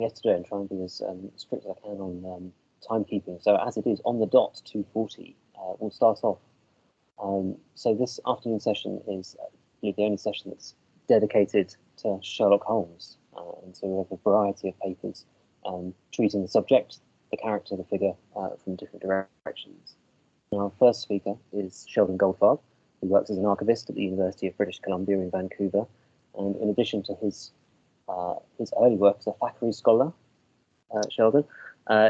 yesterday and try and be as strict as I can on timekeeping. So as it is, on the dot, 2:40, we'll start off. So this afternoon session is the only session that's dedicated to Sherlock Holmes. And so we have a variety of papers treating the subject, the character, the figure from different directions. And our first speaker is Sheldon Goldfarb, who works as an archivist at the University of British Columbia in Vancouver. And in addition to his early work as a Thackeray scholar, Sheldon,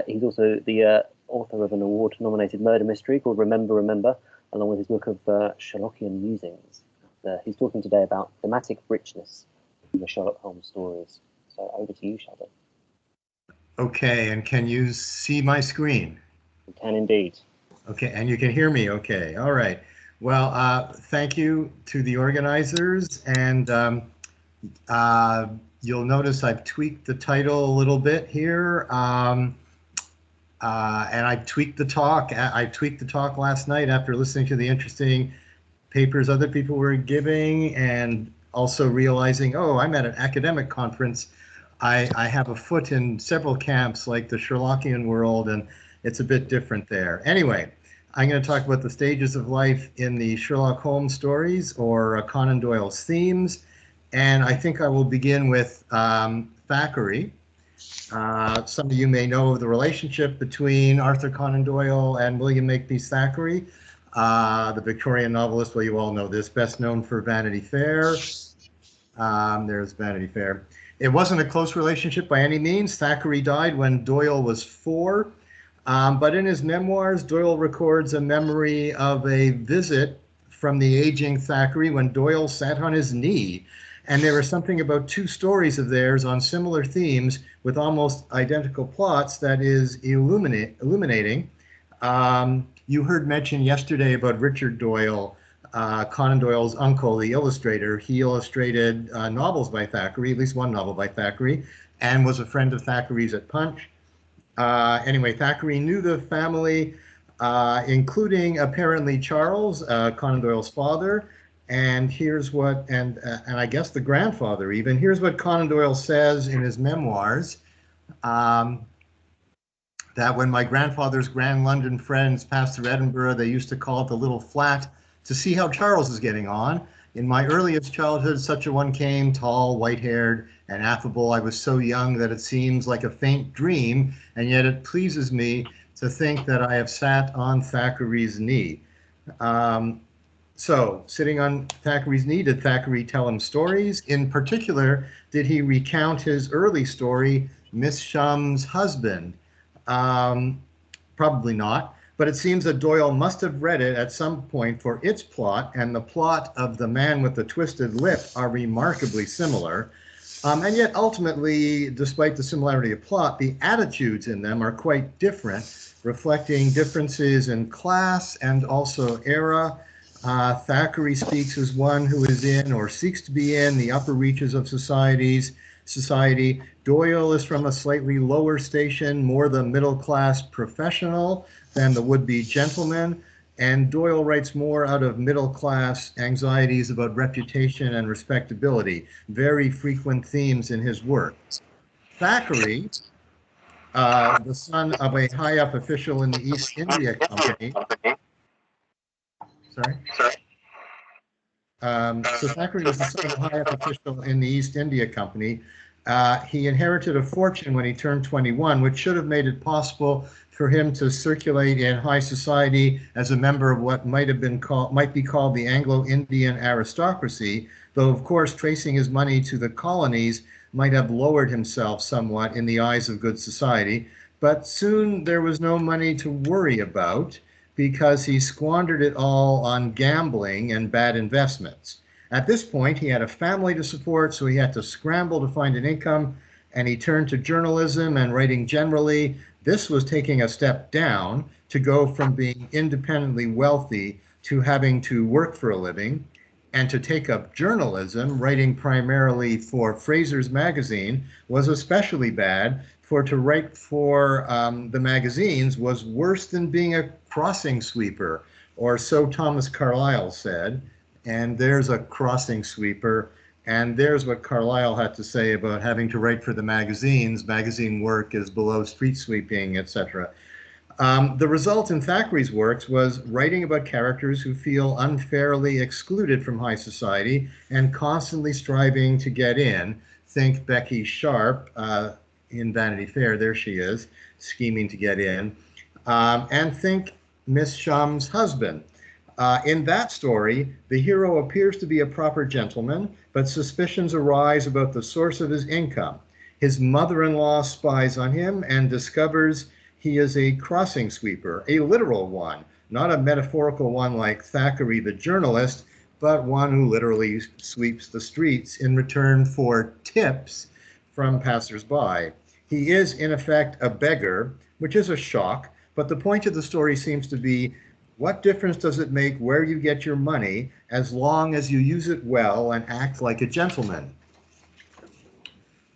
he's also the author of an award-nominated murder mystery called Remember, Remember, along with his book of Sherlockian musings. He's talking today about thematic richness in the Sherlock Holmes stories. So over to you, Sheldon. Okay, and can you see my screen? We can indeed. Okay, and you can hear me okay. All right. Well, thank you to the organizers, and you'll notice I've tweaked the title a little bit here, and I tweaked the talk. I tweaked the talk last night after listening to the interesting papers other people were giving, and also realizing, oh, I'm at an academic conference. I have a foot in several camps like the Sherlockian world, and it's a bit different there. Anyway, I'm going to talk about the stages of life in the Sherlock Holmes stories, or Conan Doyle's themes. And I think I will begin with Thackeray. Some of you may know the relationship between Arthur Conan Doyle and William Makepeace Thackeray, the Victorian novelist. Well, you all know this, best known for Vanity Fair. There's Vanity Fair. It wasn't a close relationship by any means. Thackeray died when Doyle was 4. But in his memoirs, Doyle records a memory of a visit from the aging Thackeray when Doyle sat on his knee. And there was something about 2 stories of theirs on similar themes with almost identical plots that is illuminating. You heard mention yesterday about Richard Doyle, Conan Doyle's uncle, the illustrator. He illustrated novels by Thackeray, at least one novel by Thackeray, and was a friend of Thackeray's at Punch. Anyway, Thackeray knew the family, including apparently Charles, Conan Doyle's father, and here's what, and I guess the grandfather even. Here's what Conan Doyle says in his memoirs, that when my grandfather's Grand London friends passed through Edinburgh, they used to call it the little flat to see how Charles is getting on. In my earliest childhood, such a one came, tall, white-haired, and affable. I was so young that it seems like a faint dream, and yet it pleases me to think that I have sat on Thackeray's knee. So, sitting on Thackeray's knee, did Thackeray tell him stories? In particular, did he recount his early story, Miss Shum's Husband? Probably not. But it seems that Doyle must have read it at some point, for its plot and the plot of The Man with the Twisted Lip are remarkably similar. And yet ultimately, despite the similarity of plot, the attitudes in them are quite different, reflecting differences in class and also era. Thackeray speaks as one who is in, or seeks to be in, the upper reaches of society. Doyle is from a slightly lower station, more the middle-class professional than the would-be gentleman, and Doyle writes more out of middle-class anxieties about reputation and respectability, very frequent themes in his work. Thackeray, the son of a high-up official in the East India Company, so Thackeray was the son of a high-up official in the East India Company. He inherited a fortune when he turned 21, which should have made it possible for him to circulate in high society as a member of what might be called the Anglo-Indian aristocracy, though of course tracing his money to the colonies might have lowered himself somewhat in the eyes of good society. But soon there was no money to worry about because he squandered it all on gambling and bad investments. At this point, he had a family to support, so he had to scramble to find an income, and he turned to journalism and writing generally. This was taking a step down to go from being independently wealthy to having to work for a living, and to take up journalism, writing primarily for Fraser's magazine, was especially bad. For to write for the magazines was worse than being a crossing sweeper, or so Thomas Carlyle said. And there's a crossing sweeper And there's what Carlyle had to say about having to write for the magazines. Magazine work is below street sweeping, etc. The result in Thackeray's works was writing about characters who feel unfairly excluded from high society and constantly striving to get in. Think Becky Sharp in Vanity Fair, there she is, scheming to get in. And think Miss Shum's husband. In that story, the hero appears to be a proper gentleman, but suspicions arise about the source of his income. His mother-in-law spies on him and discovers he is a crossing sweeper, a literal one, not a metaphorical one like Thackeray the journalist, but one who literally sweeps the streets in return for tips from passers-by. He is, in effect, a beggar, which is a shock, but the point of the story seems to be, what difference does it make where you get your money as long as you use it well and act like a gentleman?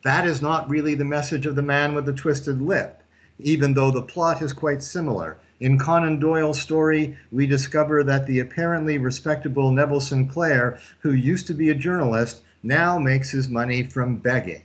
That is not really the message of The Man with the Twisted Lip, even though the plot is quite similar. In Conan Doyle's story, we discover that the apparently respectable Neville Sinclair, who used to be a journalist, now makes his money from begging.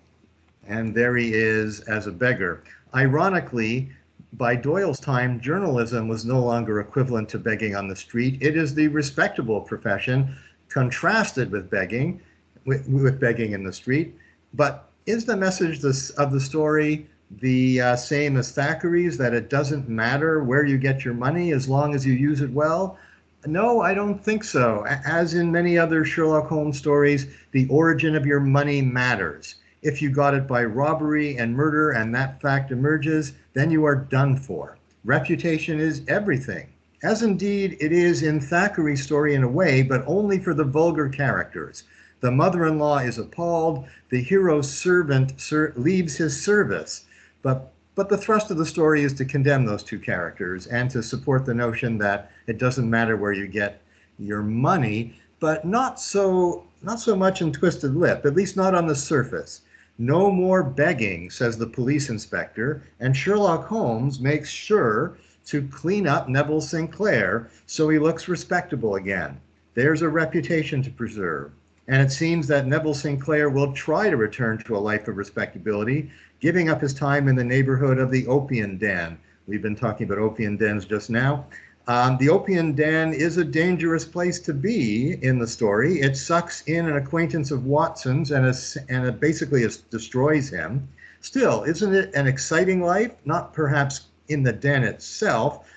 And there he is as a beggar. Ironically, by Doyle's time, journalism was no longer equivalent to begging on the street. It is the respectable profession contrasted with begging, with begging in the street. But is the message of the story the same as Thackeray's, that it doesn't matter where you get your money as long as you use it well? No, I don't think so. As in many other Sherlock Holmes stories, the origin of your money matters. If you got it by robbery and murder and that fact emerges, then you are done for. Reputation is everything, as indeed it is in Thackeray's story in a way, but only for the vulgar characters. The mother-in-law is appalled, the hero's servant leaves his service, but the thrust of the story is to condemn those two characters and to support the notion that it doesn't matter where you get your money, but not so much in Twisted Lip, at least not on the surface. No more begging, says the police inspector, and Sherlock Holmes makes sure to clean up Neville Sinclair so he looks respectable again. There's a reputation to preserve. And it seems that Neville Sinclair will try to return to a life of respectability, giving up his time in the neighborhood of the opium den. We've been talking about opium dens just now. The opium den is a dangerous place to be in the story. It sucks in an acquaintance of Watson's and it basically destroys him. Still, isn't it an exciting life? Not perhaps in the den itself.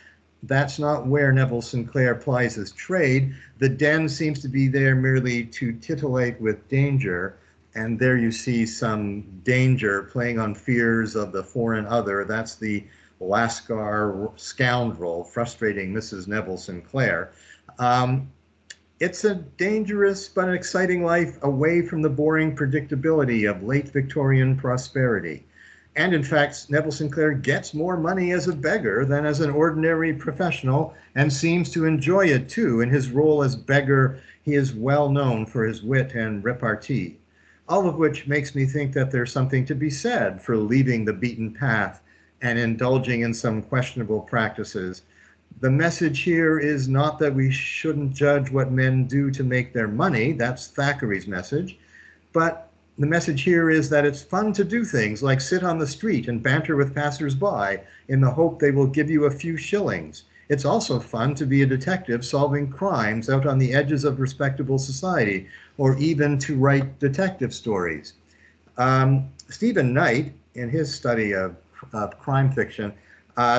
That's not where Neville Sinclair plies his trade. The den seems to be there merely to titillate with danger. And there you see some danger playing on fears of the foreign other. That's the Lascar scoundrel frustrating Mrs. Neville Sinclair. It's a dangerous but an exciting life away from the boring predictability of late Victorian prosperity. And in fact, Neville Sinclair gets more money as a beggar than as an ordinary professional and seems to enjoy it too. In his role as beggar, he is well known for his wit and repartee. All of which makes me think that there's something to be said for leaving the beaten path and indulging in some questionable practices. The message here is not that we shouldn't judge what men do to make their money. That's Thackeray's message. But the message here is that it's fun to do things like sit on the street and banter with passers-by in the hope they will give you a few shillings. It's also fun to be a detective solving crimes out on the edges of respectable society, or even to write detective stories. Stephen Knight, in his study of crime fiction,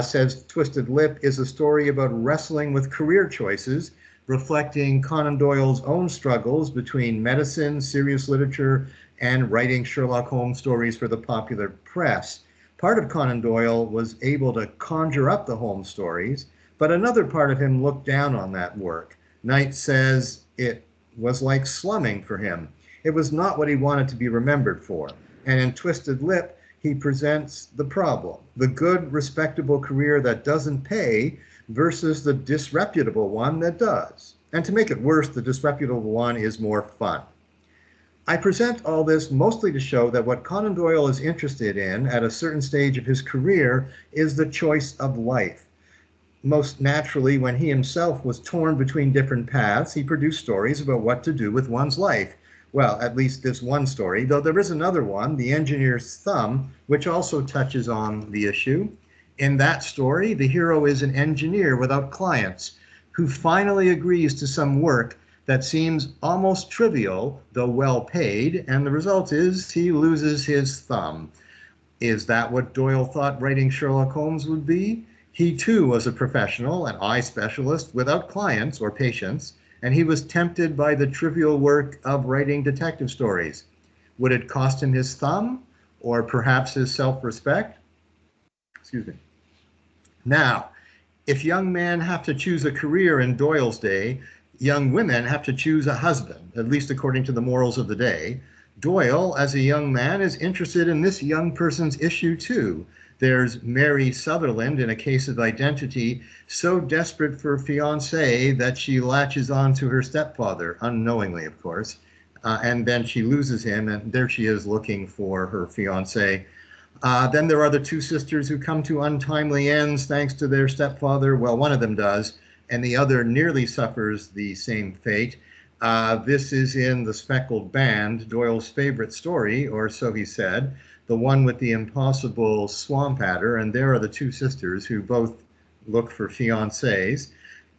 says Twisted Lip is a story about wrestling with career choices, reflecting Conan Doyle's own struggles between medicine, serious literature, and writing Sherlock Holmes stories for the popular press. Part of Conan Doyle was able to conjure up the Holmes stories, but another part of him looked down on that work. Knight says it was like slumming for him. It was not what he wanted to be remembered for. And in Twisted Lip, he presents the problem, the good, respectable career that doesn't pay versus the disreputable one that does. And to make it worse, the disreputable one is more fun. I present all this mostly to show that what Conan Doyle is interested in at a certain stage of his career is the choice of life. Most naturally, when he himself was torn between different paths, he produced stories about what to do with one's life. Well, at least this one story, though there is another one, The Engineer's Thumb, which also touches on the issue. In that story, the hero is an engineer without clients who finally agrees to some work that seems almost trivial, though well paid, and the result is he loses his thumb. Is that what Doyle thought writing Sherlock Holmes would be? He too was a professional, an eye specialist without clients or patients, and he was tempted by the trivial work of writing detective stories. Would it cost him his thumb or perhaps his self-respect? Excuse me. Now, if young men have to choose a career in Doyle's day, young women have to choose a husband, at least according to the morals of the day. Doyle, as a young man, is interested in this young person's issue too. There's Mary Sutherland in A Case of Identity, so desperate for a fiancé that she latches on to her stepfather, unknowingly, of course, and then she loses him, and there she is looking for her fiancé. Then there are the two sisters who come to untimely ends thanks to their stepfather. Well, one of them does, and the other nearly suffers the same fate. This is in The Speckled Band, Doyle's favorite story, or so he said, the one with the impossible swamp adder, and there are the two sisters who both look for fiancés.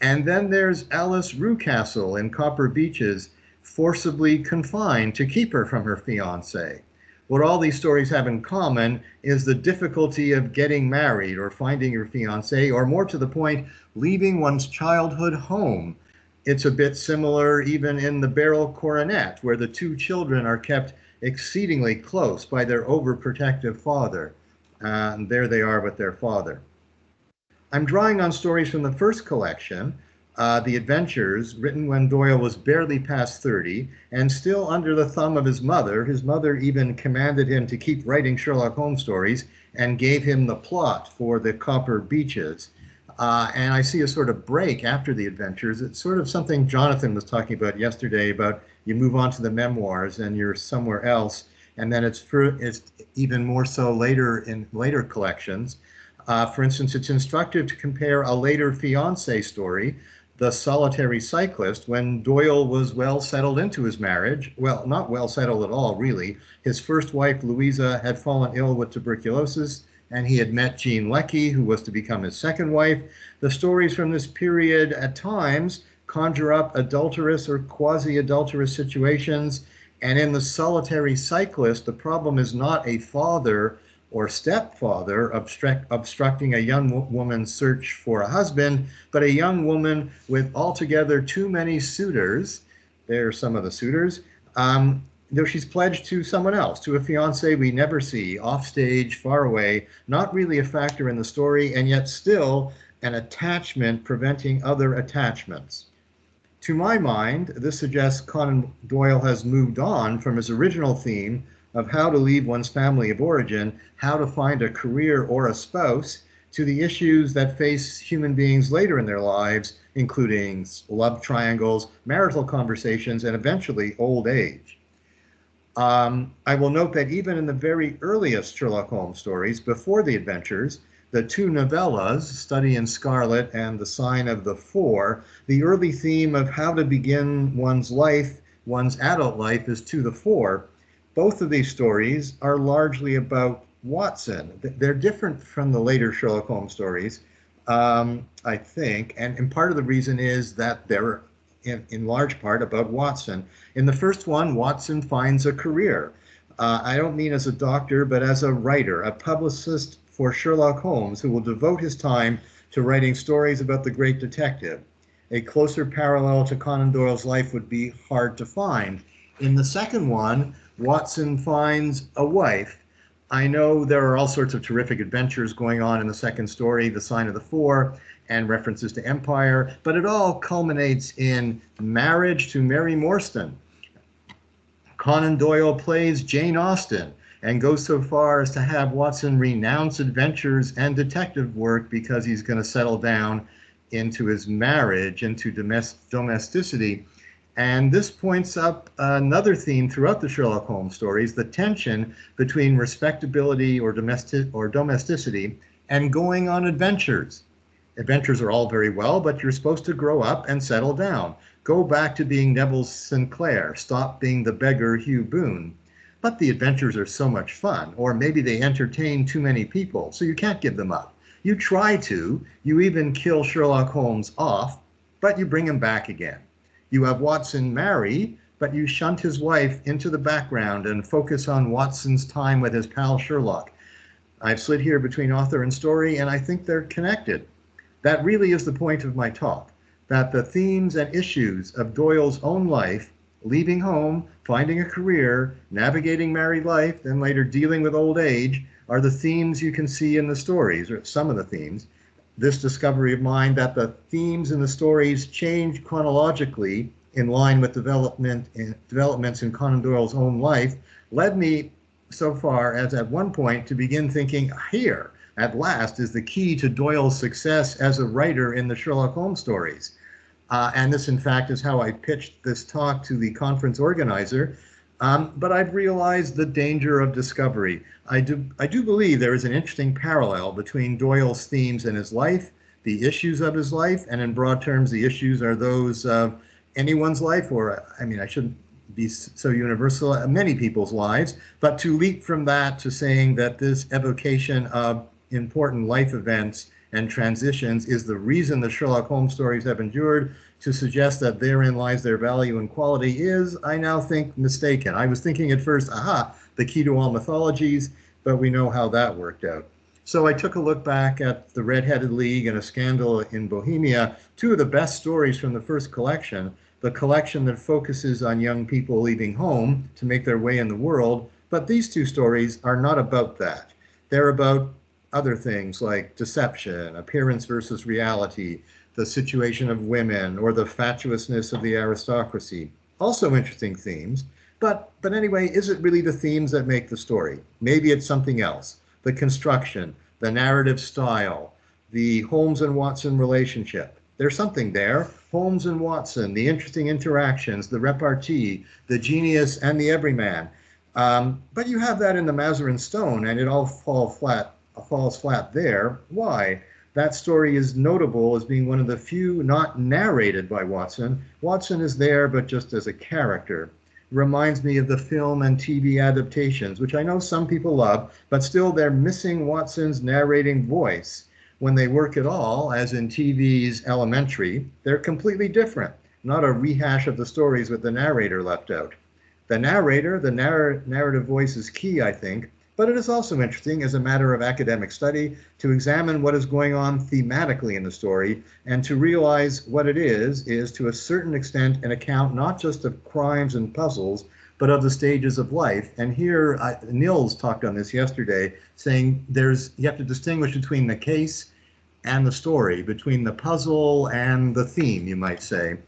And then there's Alice Rucastle in Copper Beeches, forcibly confined to keep her from her fiancé. What all these stories have in common is the difficulty of getting married or finding your fiancé, or more to the point, leaving one's childhood home. It's a bit similar even in The Beryl Coronet, where the two children are kept exceedingly close by their overprotective father. And there they are with their father. I'm drawing on stories from the first collection, The Adventures, written when Doyle was barely past 30 and still under the thumb of his mother. His mother even commanded him to keep writing Sherlock Holmes stories and gave him the plot for the Copper Beeches. And I see a sort of break after The Adventures. It's sort of something Jonathan was talking about yesterday, about you move on to the memoirs and you're somewhere else. And then it's even more so later in later collections. For instance, it's instructive to compare a later fiancé story, The Solitary Cyclist, when Doyle was well settled into his marriage. Well, not well settled at all, really. His first wife, Louisa, had fallen ill with tuberculosis, and he had met Jean Leckie, who was to become his second wife. The stories from this period at times conjure up adulterous or quasi-adulterous situations. And in The Solitary Cyclist, the problem is not a father or stepfather obstructing a young woman's search for a husband, but a young woman with altogether too many suitors. There are some of the suitors. Though she's pledged to someone else, to a fiance we never see, offstage, far away, not really a factor in the story, and yet still an attachment preventing other attachments. To my mind, this suggests Conan Doyle has moved on from his original theme of how to leave one's family of origin, how to find a career or a spouse, to the issues that face human beings later in their lives, including love triangles, marital conversations, and eventually old age. I will note that even in the very earliest Sherlock Holmes stories, before The Adventures, the two novellas, Study in Scarlet and The Sign of the Four, the early theme of how to begin one's life, one's adult life, is to the fore. Both of these stories are largely about Watson. They're different from the later Sherlock Holmes stories, I think, and part of the reason is that they're in large part about Watson. In the first one, Watson finds a career. I don't mean as a doctor, but as a writer, a publicist for Sherlock Holmes, who will devote his time to writing stories about the great detective. A closer parallel to Conan Doyle's life would be hard to find. In the second one, Watson finds a wife. I know there are all sorts of terrific adventures going on in the second story, The Sign of the Four, and references to Empire, but it all culminates in marriage to Mary Morstan. Conan Doyle plays Jane Austen and goes so far as to have Watson renounce adventures and detective work because he's going to settle down into his marriage, into domesticity. And this points up another theme throughout the Sherlock Holmes stories, the tension between respectability or domesticity and going on adventures. Adventures are all very well, but you're supposed to grow up and settle down. Go back to being Neville Sinclair. Stop being the beggar Hugh Boone. But the adventures are so much fun, or maybe they entertain too many people, so you can't give them up. You try to, you even kill Sherlock Holmes off, but you bring him back again. You have Watson marry, but you shunt his wife into the background and focus on Watson's time with his pal Sherlock. I've slid here between author and story, and I think they're connected. That really is the point of my talk, that the themes and issues of Doyle's own life, leaving home, finding a career, navigating married life, then later dealing with old age, are the themes you can see in the stories, or some of the themes. This discovery of mine that the themes in the stories change chronologically in line with developments in Conan Doyle's own life led me so far as at one point to begin thinking, here, at last, is the key to Doyle's success as a writer in the Sherlock Holmes stories. And this, in fact, is how I pitched this talk to the conference organizer. But I've realized the danger of discovery. I do believe there is an interesting parallel between Doyle's themes in his life, the issues of his life, and in broad terms, the issues are those of anyone's life, or I mean, I shouldn't be so universal, many people's lives, but to leap from that to saying that this evocation of important life events and transitions is the reason the Sherlock Holmes stories have endured, to suggest that therein lies their value and quality is, I now think, mistaken. I was thinking at first, aha, the key to all mythologies, but we know how that worked out. So I took a look back at The Red-Headed League and A Scandal in Bohemia, two of the best stories from the first collection, the collection that focuses on young people leaving home to make their way in the world. But these two stories are not about that. They're about other things like deception, appearance versus reality, the situation of women, or the fatuousness of the aristocracy. Also interesting themes, but anyway, is it really the themes that make the story? Maybe it's something else. The construction, the narrative style, the Holmes and Watson relationship. There's something there. Holmes and Watson, the interesting interactions, the repartee, the genius and the everyman. But you have that in the Mazarin Stone, and it all falls flat there. Why? That story is notable as being one of the few not narrated by Watson. Watson is there, but just as a character. Reminds me of the film and TV adaptations, which I know some people love, but still they're missing Watson's narrating voice. When they work at all, as in TV's Elementary, they're completely different, not a rehash of the stories with the narrator left out. The narrator, the narrative voice is key, I think, but it is also interesting as a matter of academic study to examine what is going on thematically in the story and to realize what it is to a certain extent an account not just of crimes and puzzles, but of the stages of life. And here, Nils talked on this yesterday, saying you have to distinguish between the case and the story, between the puzzle and the theme, you might say.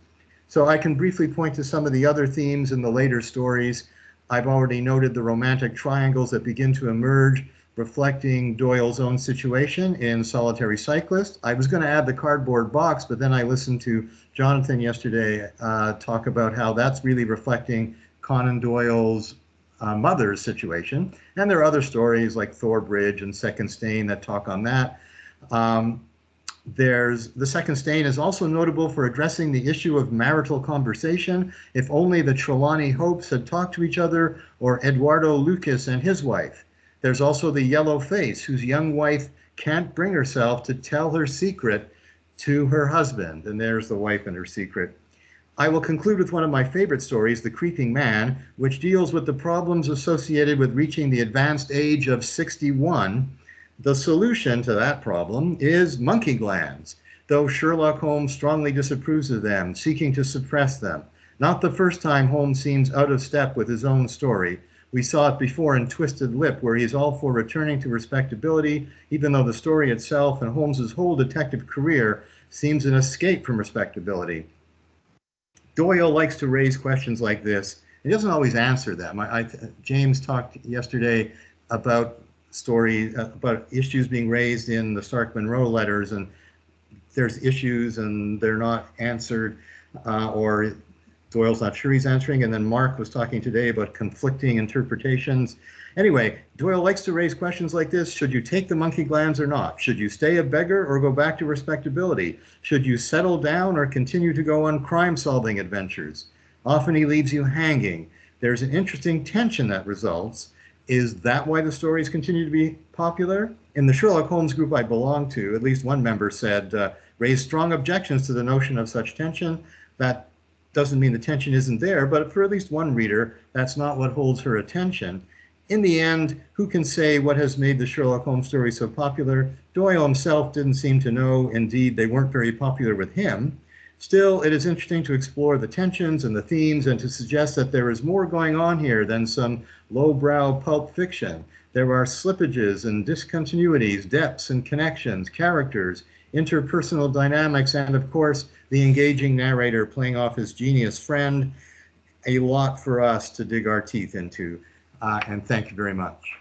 So I can briefly point to some of the other themes in the later stories. I've already noted the romantic triangles that begin to emerge, reflecting Doyle's own situation in Solitary Cyclist. I was going to add the cardboard box, but then I listened to Jonathan yesterday talk about how that's really reflecting Conan Doyle's mother's situation. And there are other stories like Thorbridge and Second Stain that talk on that. The Second Stain is also notable for addressing the issue of marital conversation. If only the Trelawney Hopes had talked to each other, or Eduardo Lucas and his wife. There's also the Yellow Face, whose young wife can't bring herself to tell her secret to her husband. And there's the wife and her secret. I will conclude with one of my favorite stories, The Creeping Man, which deals with the problems associated with reaching the advanced age of 61. The solution to that problem is monkey glands, though Sherlock Holmes strongly disapproves of them, seeking to suppress them. Not the first time Holmes seems out of step with his own story. We saw it before in Twisted Lip, where he is all for returning to respectability, even though the story itself and Holmes's whole detective career seems an escape from respectability. Doyle likes to raise questions like this. He doesn't always answer them. James talked yesterday about about issues being raised in the Stark Munro letters, and there's issues and they're not answered, or Doyle's not sure he's answering. And then Mark was talking today about conflicting interpretations. Anyway, Doyle likes to raise questions like this. Should you take the monkey glands or not? Should you stay a beggar or go back to respectability? Should you settle down or continue to go on crime-solving adventures? Often he leaves you hanging. There's an interesting tension that results. Is that why the stories continue to be popular? In the Sherlock Holmes group I belong to, at least one member said, raised strong objections to the notion of such tension. That doesn't mean the tension isn't there, but for at least one reader, that's not what holds her attention. In the end, who can say what has made the Sherlock Holmes story so popular? Doyle himself didn't seem to know. Indeed, they weren't very popular with him. Still, it is interesting to explore the tensions and the themes and to suggest that there is more going on here than some lowbrow pulp fiction. There are slippages and discontinuities, depths and connections, characters, interpersonal dynamics, and of course, the engaging narrator playing off his genius friend. A lot for us to dig our teeth into. And thank you very much.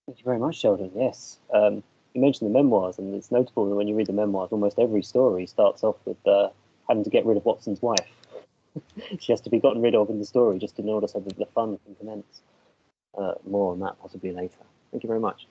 Thank you very much, Sheldon. Yes. You mentioned the memoirs, and it's notable that when you read the memoirs, almost every story starts off with having to get rid of Watson's wife. She has to be gotten rid of in the story just in order so that the fun can commence. More on that possibly later. Thank you very much.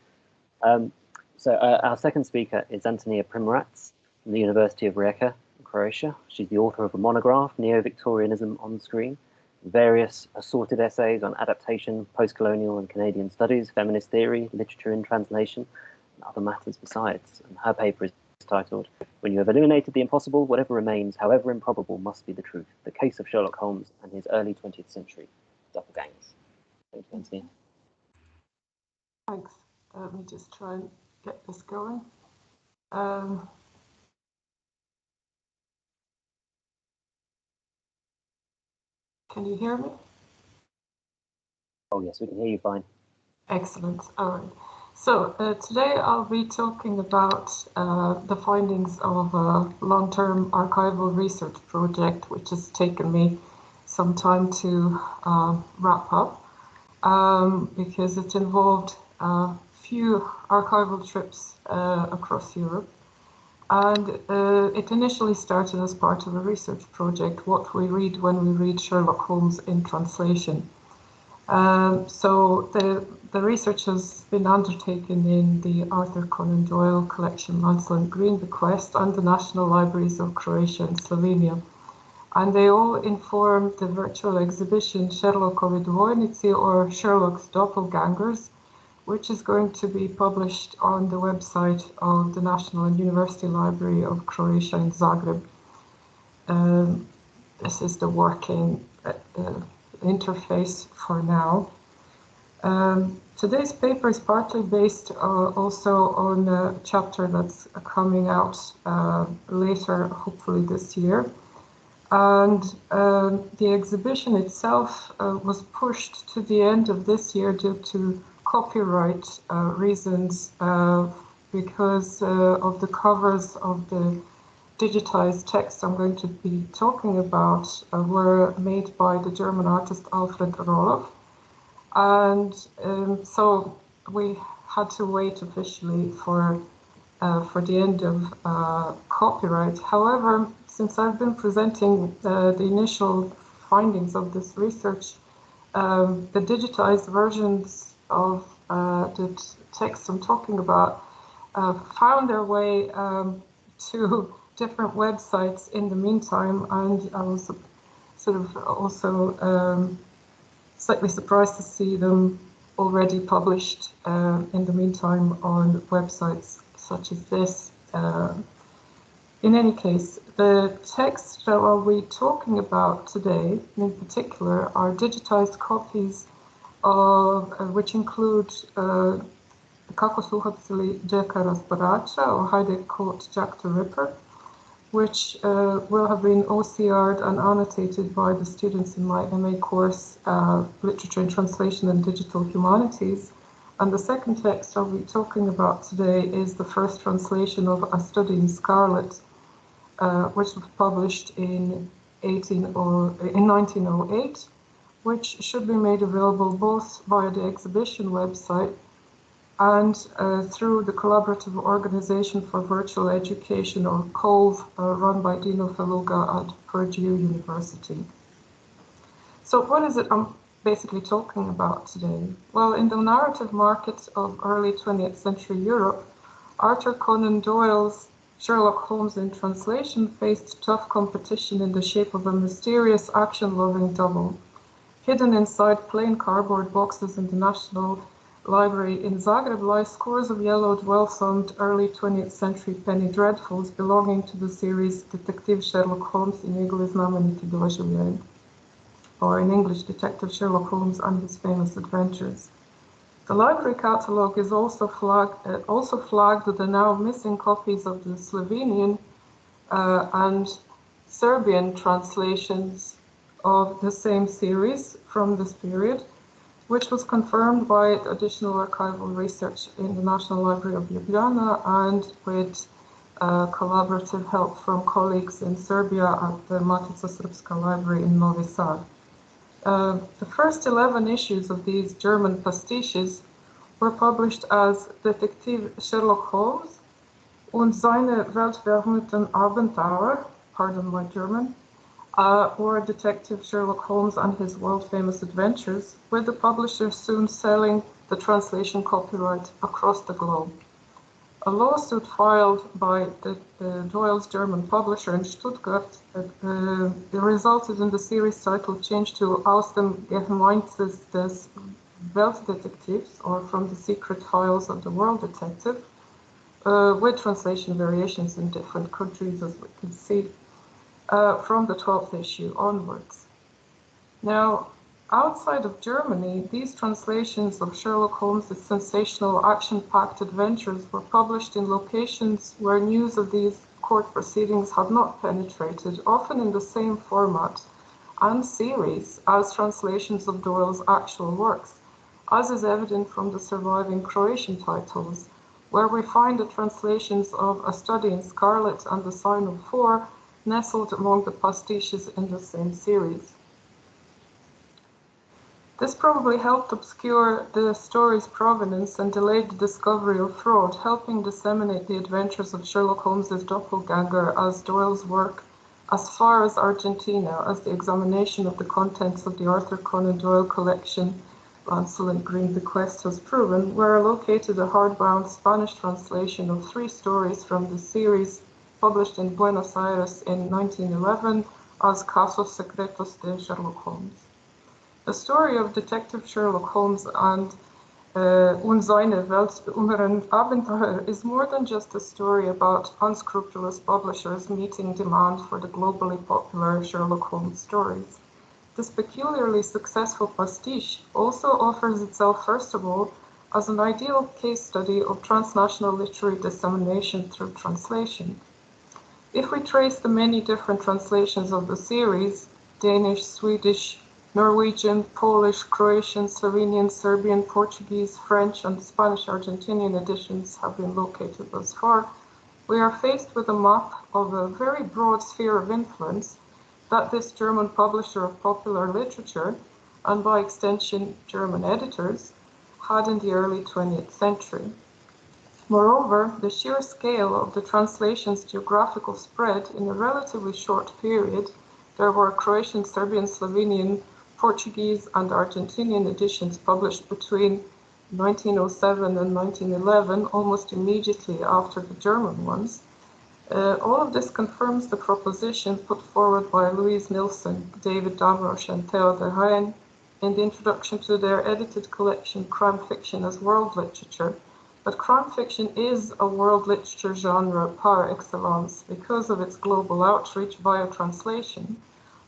So our second speaker is Antonia Primorac from the University of Rijeka in Croatia. She's the author of a monograph, Neo-Victorianism on Screen, various assorted essays on adaptation, post-colonial and Canadian studies, feminist theory, literature in translation, and other matters besides. And her paper is titled, When You Have Eliminated the Impossible, Whatever Remains, However Improbable, Must Be the Truth, The Case of Sherlock Holmes and His Early 20th Century Doppelgangers. Thank you, Antonia. Thanks. Let me just try and get this going. Can you hear me? Oh, yes, we can hear you fine. Excellent. All right. So today I'll be talking about the findings of a long-term archival research project, which has taken me some time to wrap up, because it involved a few archival trips across Europe. And it initially started as part of a research project, What We Read When We Read Sherlock Holmes in Translation. So the research has been undertaken in the Arthur Conan Doyle collection, Lancelot Green Bequest, and the National Libraries of Croatia and Slovenia. And they all inform the virtual exhibition Sherlockovi dvojnici, or Sherlock's Doppelgangers, which is going to be published on the website of the National and University Library of Croatia in Zagreb. This is the working interface for now. Today's paper is partly based also on a chapter that's coming out later, hopefully this year. And the exhibition itself was pushed to the end of this year due to copyright reasons, because of the covers of the digitized text I'm going to be talking about were made by the German artist Alfred Roloff. And so we had to wait officially for the end of copyright. However, since I've been presenting the initial findings of this research, the digitized versions of the text I'm talking about found their way to different websites in the meantime, and I was sort of also slightly surprised to see them already published in the meantime on websites such as this. In any case, the texts that I'll be talking about today, in particular, are digitized copies of which include Kako su uhapsili Jacka Razbarača, or How They Caught Jack the Ripper, which will have been OCR'd and annotated by the students in my MA course, Literature in Translation and Digital Humanities. And the second text I'll be talking about today is the first translation of A Study in Scarlet, which was published in 1908, which should be made available both via the exhibition website and through the Collaborative Organization for Virtual Education, or COVE, run by Dino Feluga at Purdue University. So what is it I'm basically talking about today? Well, in the narrative market of early 20th century Europe, Arthur Conan Doyle's Sherlock Holmes in translation faced tough competition in the shape of a mysterious, action-loving double. Hidden inside plain cardboard boxes in the National Library in Zagreb lie scores of yellowed, well-thumbed early 20th century penny dreadfuls belonging to the series Detektiv Sherlock Holmes i njegovi znameniti doživljaji, or in English, Detective Sherlock Holmes and His Famous Adventures. The library catalogue is also flagged with the now missing copies of the Slovenian and Serbian translations of the same series from this period, which was confirmed by additional archival research in the National Library of Ljubljana and with collaborative help from colleagues in Serbia at the Matica Srpska Library in Novi Sad. The first 11 issues of these German pastiches were published as Detektiv Sherlock Holmes und seine weltberühmten Abenteuer, pardon my German, or Detective Sherlock Holmes and His World-Famous Adventures, with the publisher soon selling the translation copyright across the globe. A lawsuit filed by Doyle's German publisher in Stuttgart resulted in the series title changed to Aus dem Geheimnis des Weltdetektivs, or From the Secret Files of the World Detective, with translation variations in different countries, as we can see, from the 12th issue onwards. Now, outside of Germany, these translations of Sherlock Holmes' sensational action-packed adventures were published in locations where news of these court proceedings had not penetrated, often in the same format and series as translations of Doyle's actual works, as is evident from the surviving Croatian titles, where we find the translations of A Study in Scarlet and The Sign of Four nestled among the pastiches in the same series. This probably helped obscure the story's provenance and delayed the discovery of fraud, helping disseminate the adventures of Sherlock Holmes's doppelganger as Doyle's work as far as Argentina, as the examination of the contents of the Arthur Conan Doyle collection, Lancel and Green Bequest, has proven, where located a hardbound Spanish translation of 3 stories from the series published in Buenos Aires in 1911 as Casos Secretos de Sherlock Holmes. The story of Detective Sherlock Holmes and seine weltberühmten Abenteuer is more than just a story about unscrupulous publishers meeting demand for the globally popular Sherlock Holmes stories. This peculiarly successful pastiche also offers itself, first of all, as an ideal case study of transnational literary dissemination through translation. If we trace the many different translations of the series, Danish, Swedish, Norwegian, Polish, Croatian, Slovenian, Serbian, Portuguese, French, and Spanish-Argentinian editions have been located thus far, we are faced with a map of a very broad sphere of influence that this German publisher of popular literature, and by extension German editors, had in the early 20th century. Moreover, the sheer scale of the translation's geographical spread in a relatively short period, there were Croatian, Serbian, Slovenian, Portuguese, and Argentinian editions published between 1907 and 1911, almost immediately after the German ones. All of this confirms the proposition put forward by Louise Nilsson, David Damrosch, and Theo de Haen in the introduction to their edited collection Crime Fiction as World Literature. But crime fiction is a world literature genre par excellence because of its global outreach via translation,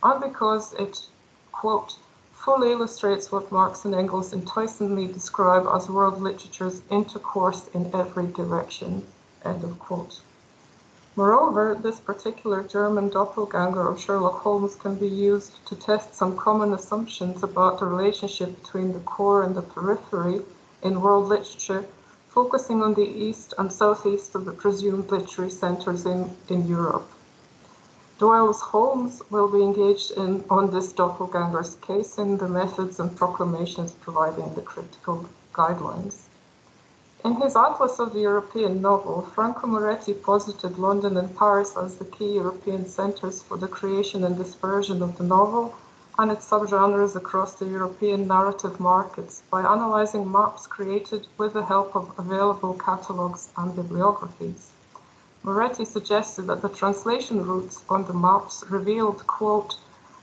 and because it, quote, fully illustrates what Marx and Engels enticingly describe as world literature's intercourse in every direction, end of quote. Moreover, this particular German doppelganger of Sherlock Holmes can be used to test some common assumptions about the relationship between the core and the periphery in world literature, focusing on the east and southeast of the presumed literary centers in Europe. Doyle's Holmes will be engaged on this doppelganger's case in the methods and proclamations providing the critical guidelines. In his Atlas of the European Novel, Franco Moretti posited London and Paris as the key European centers for the creation and dispersion of the novel, and its subgenres across the European narrative markets by analyzing maps created with the help of available catalogues and bibliographies. Moretti suggested that the translation routes on the maps revealed, quote,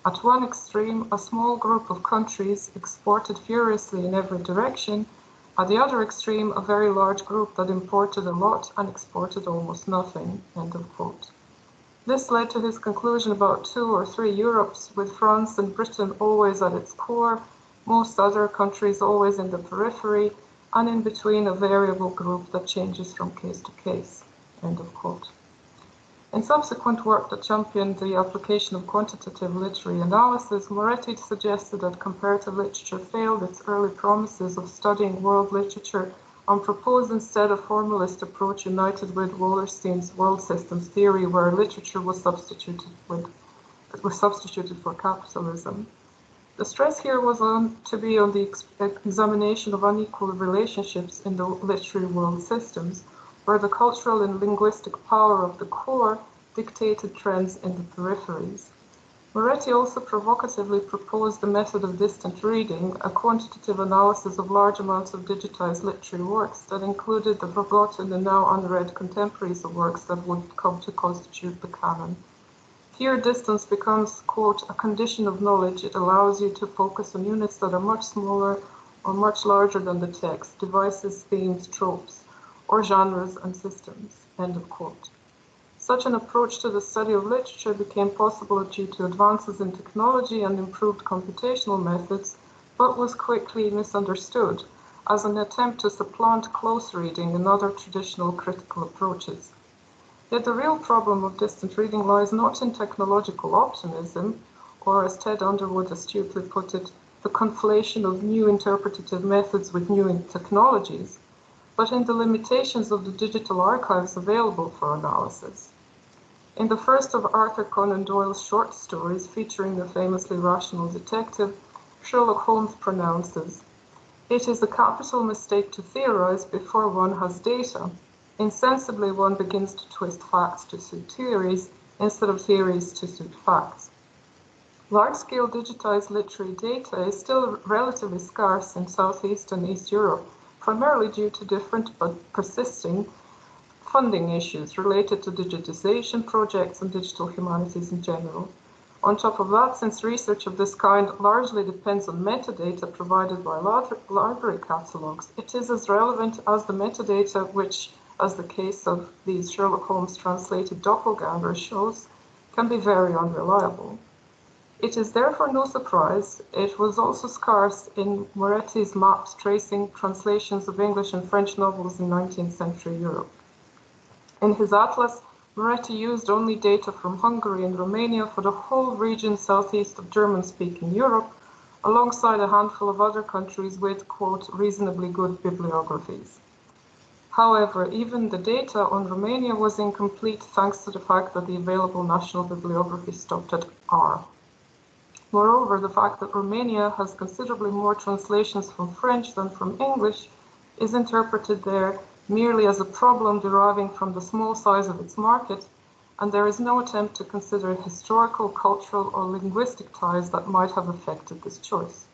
"At one extreme, a small group of countries exported furiously in every direction, at the other extreme, a very large group that imported a lot and exported almost nothing," end of quote. This led to his conclusion about 2 or 3 Europes, with France and Britain always at its core, most other countries always in the periphery, and in between a variable group that changes from case to case, end of quote. In subsequent work that championed the application of quantitative literary analysis, Moretti suggested that comparative literature failed its early promises of studying world literature and proposed instead a formalist approach united with Wallerstein's world systems theory, where literature was substituted for capitalism. The stress here was to be on the examination of unequal relationships in the literary world systems, where the cultural and linguistic power of the core dictated trends in the peripheries. Moretti also provocatively proposed the method of distant reading, a quantitative analysis of large amounts of digitized literary works that included the forgotten and now unread contemporaries of works that would come to constitute the canon. Here distance becomes, quote, "a condition of knowledge. It allows you to focus on units that are much smaller or much larger than the text, devices, themes, tropes, or genres and systems," end of quote. Such an approach to the study of literature became possible due to advances in technology and improved computational methods, but was quickly misunderstood as an attempt to supplant close reading and other traditional critical approaches. Yet the real problem of distant reading lies not in technological optimism, or as Ted Underwood astutely put it, the conflation of new interpretative methods with new technologies, but in the limitations of the digital archives available for analysis. In the first of Arthur Conan Doyle's short stories featuring the famously rational detective, Sherlock Holmes pronounces, "It is a capital mistake to theorize before one has data. Insensibly one begins to twist facts to suit theories instead of theories to suit facts." Large-scale digitized literary data is still relatively scarce in Southeast and East Europe, primarily due to different but persisting funding issues related to digitization projects and digital humanities in general. On top of that, since research of this kind largely depends on metadata provided by library catalogues, it is as relevant as the metadata which, as the case of these Sherlock Holmes translated doppelgangers shows, can be very unreliable. It is therefore no surprise it was also scarce in Moretti's maps tracing translations of English and French novels in 19th century Europe. In his atlas, Moretti used only data from Hungary and Romania for the whole region southeast of German-speaking Europe, alongside a handful of other countries with, quote, "reasonably good bibliographies." However, even the data on Romania was incomplete thanks to the fact that the available national bibliography stopped at R. Moreover, the fact that Romania has considerably more translations from French than from English is interpreted there merely as a problem deriving from the small size of its market, and there is no attempt to consider historical, cultural, or linguistic ties that might have affected this choice.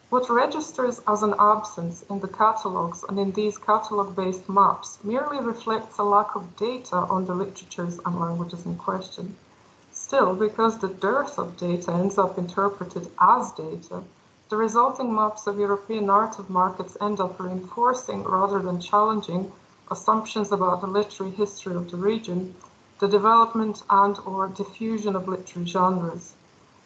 What registers as an absence in the catalogues and in these catalogue-based maps merely reflects a lack of data on the literatures and languages in question. Still, because the dearth of data ends up interpreted as data, the resulting maps of European narrative markets end up reinforcing rather than challenging assumptions about the literary history of the region, the development and/or diffusion of literary genres.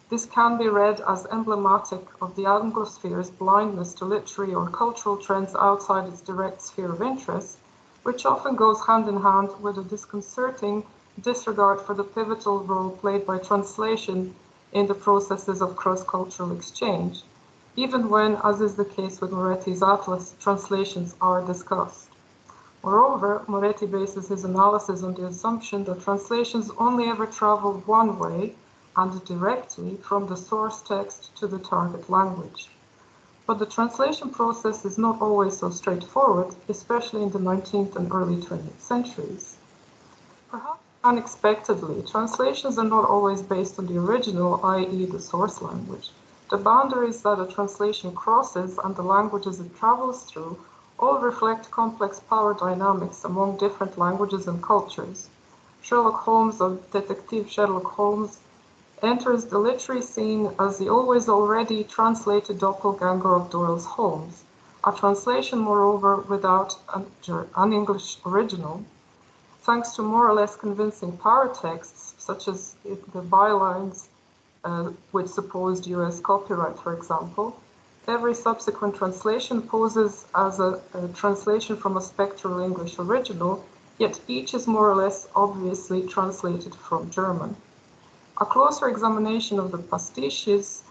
This can be read as emblematic of the Anglosphere's blindness to literary or cultural trends outside its direct sphere of interest, which often goes hand in hand with a disconcerting disregard for the pivotal role played by translation in the processes of cross-cultural exchange, even when, as is the case with Moretti's atlas, translations are discussed. Moreover, Moretti bases his analysis on the assumption that translations only ever travel one way and directly from the source text to the target language. But the translation process is not always so straightforward, especially in the 19th and early 20th centuries. Perhaps unexpectedly, translations are not always based on the original, i.e. the source language. The boundaries that a translation crosses and the languages it travels through all reflect complex power dynamics among different languages and cultures. Sherlock Holmes, or Detective Sherlock Holmes, enters the literary scene as the always already translated doppelganger of Doyle's Holmes, a translation moreover without an English original. Thanks to more or less convincing power texts, such as the bylines with supposed US copyright, for example, every subsequent translation poses as a translation from a spectral English original, yet each is more or less obviously translated from German. A closer examination of the pastiches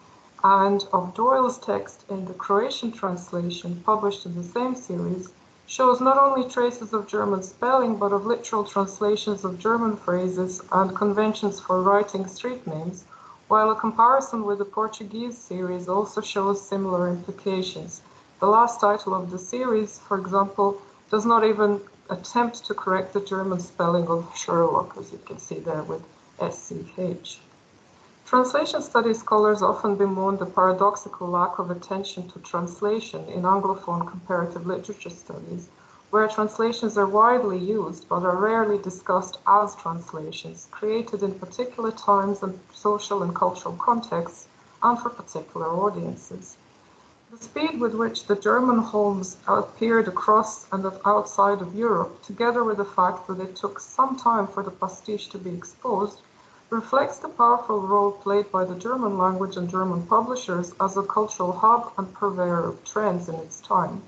and of Doyle's text in the Croatian translation published in the same series shows not only traces of German spelling, but of literal translations of German phrases and conventions for writing street names, while a comparison with the Portuguese series also shows similar implications. The last title of the series, for example, does not even attempt to correct the German spelling of Sherlock, as you can see there with SCH. Translation studies scholars often bemoan the paradoxical lack of attention to translation in Anglophone comparative literature studies, where translations are widely used but are rarely discussed as translations, created in particular times and social and cultural contexts and for particular audiences. The speed with which the German Holmes appeared across and outside of Europe, together with the fact that it took some time for the pastiche to be exposed, reflects the powerful role played by the German language and German publishers as a cultural hub and purveyor of trends in its time.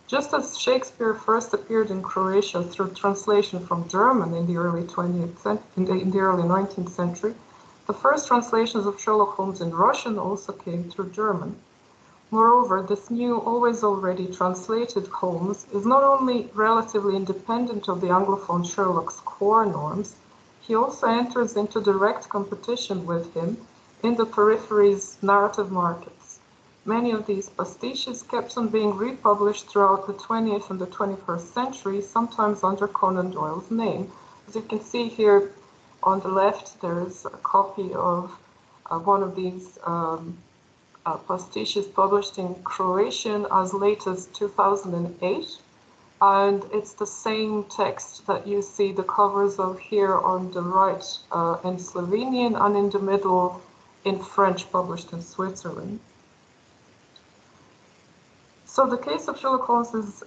Just as Shakespeare first appeared in Croatia through translation from German in the early 19th century, the first translations of Sherlock Holmes in Russian also came through German. Moreover, this new, always already translated Holmes is not only relatively independent of the Anglophone Sherlock's core norms, he also enters into direct competition with him in the periphery's narrative markets. Many of these pastiches kept on being republished throughout the 20th and the 21st century, sometimes under Conan Doyle's name. As you can see here on the left, there is a copy of one of these pastiches published in Croatian as late as 2008, and it's the same text that you see the covers of here on the right in Slovenian and in the middle in French, published in Switzerland. So the case of Sherlock Holmes's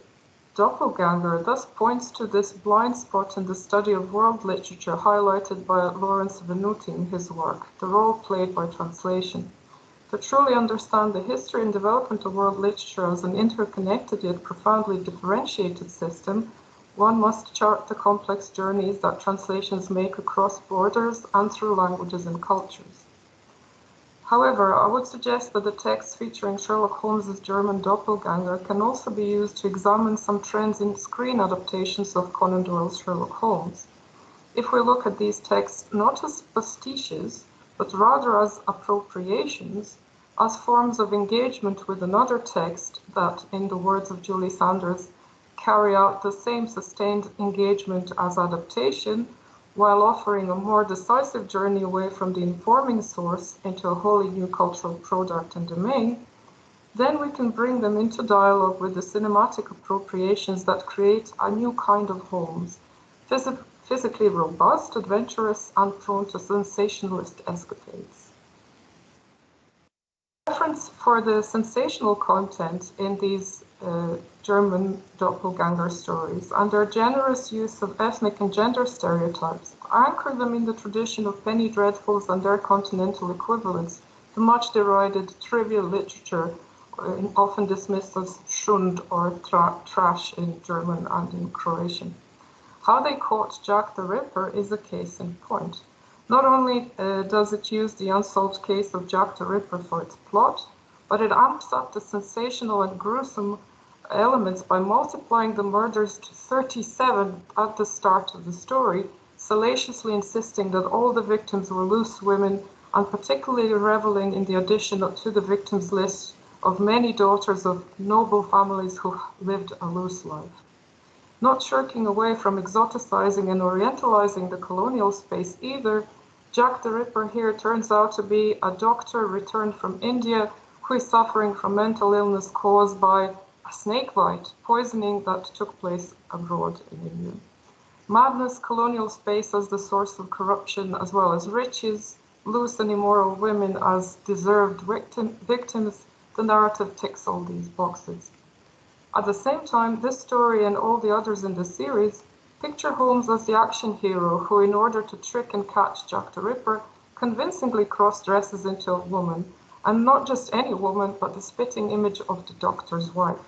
doppelganger thus points to this blind spot in the study of world literature highlighted by Lawrence Venuti in his work, The Role Played by Translation. To truly understand the history and development of world literature as an interconnected yet profoundly differentiated system, one must chart the complex journeys that translations make across borders and through languages and cultures. However, I would suggest that the text featuring Sherlock Holmes's German doppelganger can also be used to examine some trends in screen adaptations of Conan Doyle's Sherlock Holmes. If we look at these texts not as pastiches, but rather as appropriations, as forms of engagement with another text that, in the words of Julie Sanders, carry out the same sustained engagement as adaptation, while offering a more decisive journey away from the informing source into a wholly new cultural product and domain, then we can bring them into dialogue with the cinematic appropriations that create a new kind of Holmes, physically robust, adventurous, and prone to sensationalist escapades. Preference for the sensational content in these German doppelganger stories and their generous use of ethnic and gender stereotypes anchor them in the tradition of penny dreadfuls and their continental equivalents, the much derided trivial literature, often dismissed as Schund or trash in German and in Croatian. How They Caught Jack the Ripper is a case in point. Not only does it use the unsolved case of Jack the Ripper for its plot, but it amps up the sensational and gruesome elements by multiplying the murders to 37 at the start of the story, salaciously insisting that all the victims were loose women, and particularly reveling in the addition to the victims list of many daughters of noble families who lived a loose life. Not shirking away from exoticizing and orientalizing the colonial space either, Jack the Ripper here turns out to be a doctor returned from India who is suffering from mental illness caused by a snake bite, poisoning that took place abroad in India. Madness, colonial space as the source of corruption as well as riches, loose and immoral women as deserved victims, the narrative ticks all these boxes. At the same time, this story and all the others in the series picture Holmes as the action hero who, in order to trick and catch Jack the Ripper, convincingly cross-dresses into a woman, and not just any woman, but the spitting image of the doctor's wife.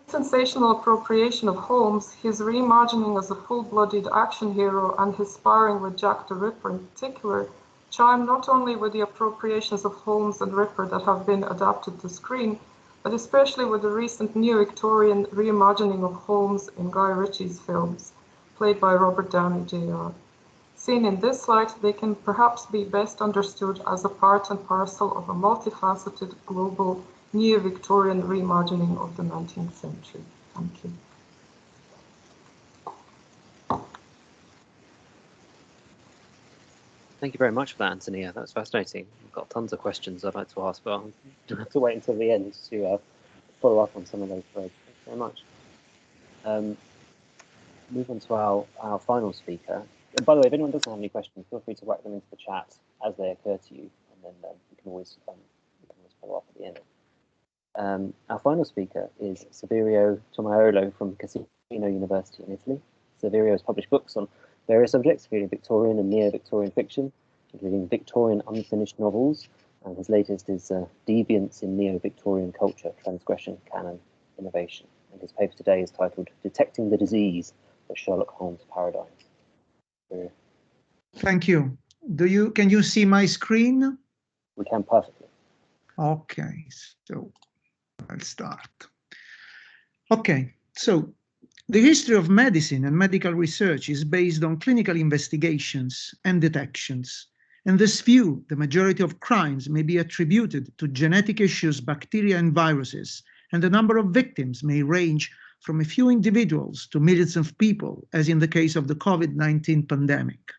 Sensational appropriation of Holmes, his reimagining as a full-blooded action hero, and his sparring with Jack the Ripper in particular, chime not only with the appropriations of Holmes and Ripper that have been adapted to screen, but especially with the recent neo-Victorian reimagining of Holmes in Guy Ritchie's films, played by Robert Downey Jr. Seen in this light, they can perhaps be best understood as a part and parcel of a multifaceted global neo-Victorian reimagining of the 19th century. Thank you. Thank you very much for that, Antonia. That's fascinating. I've got tons of questions I'd like to ask, but I'll have to wait until the end to follow up on some of those threads. Thanks very much. Move on to our final speaker. And by the way, if anyone doesn't have any questions, feel free to whack them into the chat as they occur to you, and then you can always follow up at the end. Our final speaker is Saverio Tomaiolo from Cassino University in Italy. Saverio has published books on various subjects, including Victorian and neo-Victorian fiction, including Victorian unfinished novels, and his latest is Deviance in Neo-Victorian Culture, Transgression, Canon, Innovation. And his paper today is titled Detecting the Disease, the Sherlock Holmes Paradigm. Thank you. Can you see my screen? We can perfectly. Okay, so I'll start. Okay, so the history of medicine and medical research is based on clinical investigations and detections. In this view, the majority of crimes may be attributed to genetic issues, bacteria and viruses, and the number of victims may range from a few individuals to millions of people, as in the case of the COVID-19 pandemic.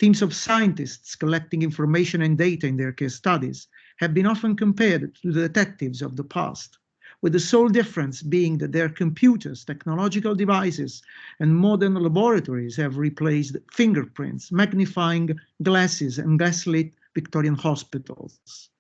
Teams of scientists collecting information and data in their case studies have been often compared to the detectives of the past, with the sole difference being that their computers, technological devices, and modern laboratories have replaced fingerprints, magnifying glasses, and gaslit Victorian hospitals.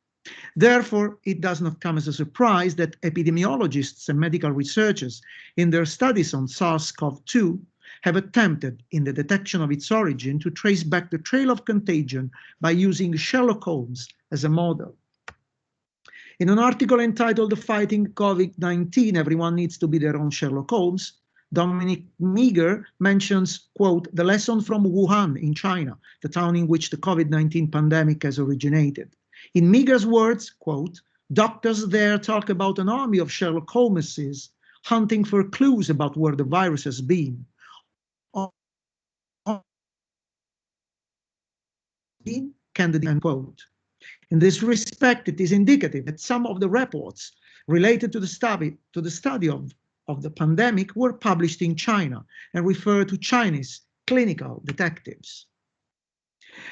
Therefore, it does not come as a surprise that epidemiologists and medical researchers in their studies on SARS-CoV-2 have attempted, in the detection of its origin, to trace back the trail of contagion by using Sherlock Holmes as a model. In an article entitled Fighting COVID-19, Everyone Needs to Be Their Own Sherlock Holmes, Dominic Meagher mentions, quote, the lesson from Wuhan in China, the town in which the COVID-19 pandemic has originated. In Meagher's words, quote, doctors there talk about an army of Sherlock Holmeses hunting for clues about where the virus has been. Candidate, end quote. In this respect, it is indicative that some of the reports related to the study of the pandemic were published in China and refer to Chinese clinical detectives.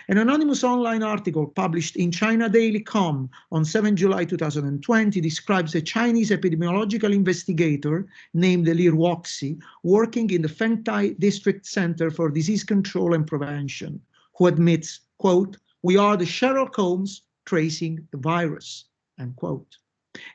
An anonymous online article published in China Daily Com on 7 July 2020 describes a Chinese epidemiological investigator named Li Ruoxi working in the Fengtai District Center for Disease Control and Prevention, who admits, quote, we are the Sherlock Holmes tracing the virus, end quote.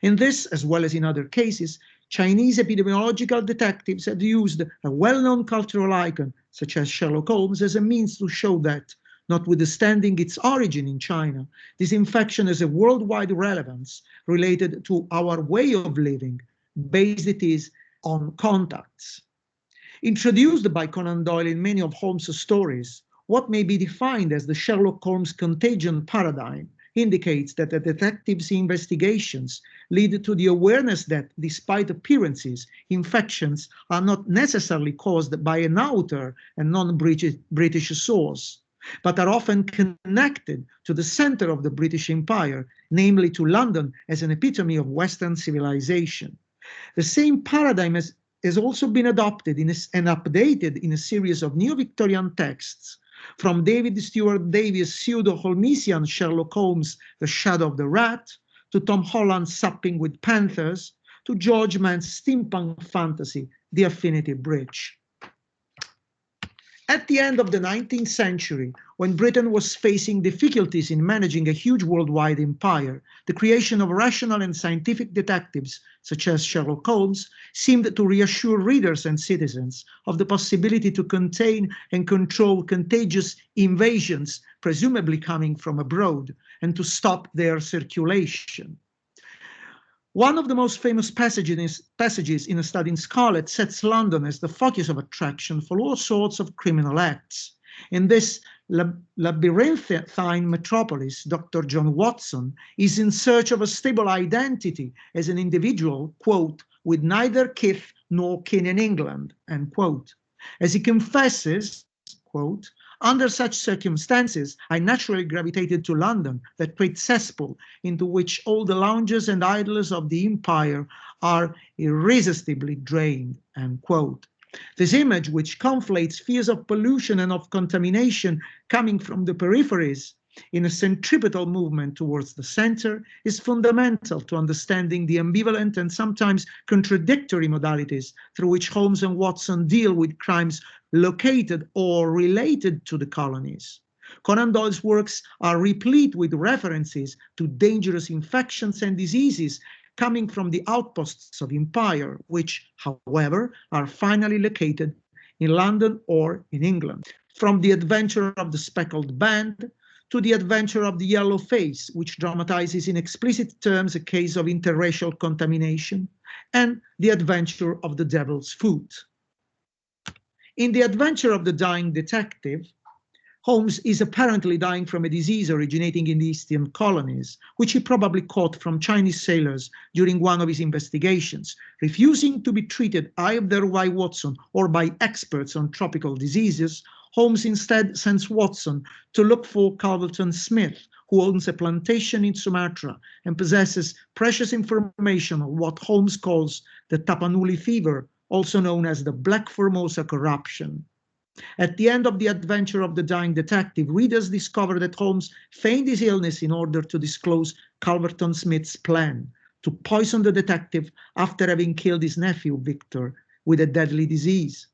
In this, as well as in other cases, Chinese epidemiological detectives have used a well-known cultural icon, such as Sherlock Holmes, as a means to show that, notwithstanding its origin in China, this infection has a worldwide relevance related to our way of living, based it is on contacts. Introduced by Conan Doyle in many of Holmes' stories, what may be defined as the Sherlock Holmes contagion paradigm indicates that the detective's investigations lead to the awareness that, despite appearances, infections are not necessarily caused by an outer and non-British source, but are often connected to the center of the British Empire, namely to London as an epitome of Western civilization, The same paradigm has also been adopted and updated in a series of neo-Victorian texts, from David Stuart Davies' pseudo-Holmesian Sherlock Holmes, The Shadow of the Rat, to Tom Holland's Supping with Panthers, to George Mann's steampunk fantasy, The Affinity Bridge. At the end of the 19th century, when Britain was facing difficulties in managing a huge worldwide empire, the creation of rational and scientific detectives, such as Sherlock Holmes, seemed to reassure readers and citizens of the possibility to contain and control contagious invasions, presumably coming from abroad, and to stop their circulation. One of the most famous passages in A Study in Scarlet sets London as the focus of attraction for all sorts of criminal acts. In this labyrinthine metropolis, Dr. John Watson is in search of a stable identity as an individual, quote, with neither kith nor kin in England, end quote. As he confesses, quote, under such circumstances, I naturally gravitated to London, that great cesspool into which all the loungers and idlers of the empire are irresistibly drained, end quote. This image, which conflates fears of pollution and of contamination coming from the peripheries in a centripetal movement towards the center, is fundamental to understanding the ambivalent and sometimes contradictory modalities through which Holmes and Watson deal with crimes located or related to the colonies. Conan Doyle's works are replete with references to dangerous infections and diseases coming from the outposts of empire, which, however, are finally located in London or in England. From The Adventure of the Speckled Band to The Adventure of the Yellow Face, which dramatizes in explicit terms a case of interracial contamination, and The Adventure of the Devil's Foot. In The Adventure of the Dying Detective, Holmes is apparently dying from a disease originating in the Eastern colonies, which he probably caught from Chinese sailors during one of his investigations. Refusing to be treated either by Watson or by experts on tropical diseases, Holmes instead sends Watson to look for Calverton Smith, who owns a plantation in Sumatra and possesses precious information on what Holmes calls the Tapanuli fever, also known as the Black Formosa corruption. At the end of The Adventure of the Dying Detective, readers discover that Holmes feigned his illness in order to disclose Calverton Smith's plan to poison the detective after having killed his nephew, Victor, with a deadly disease.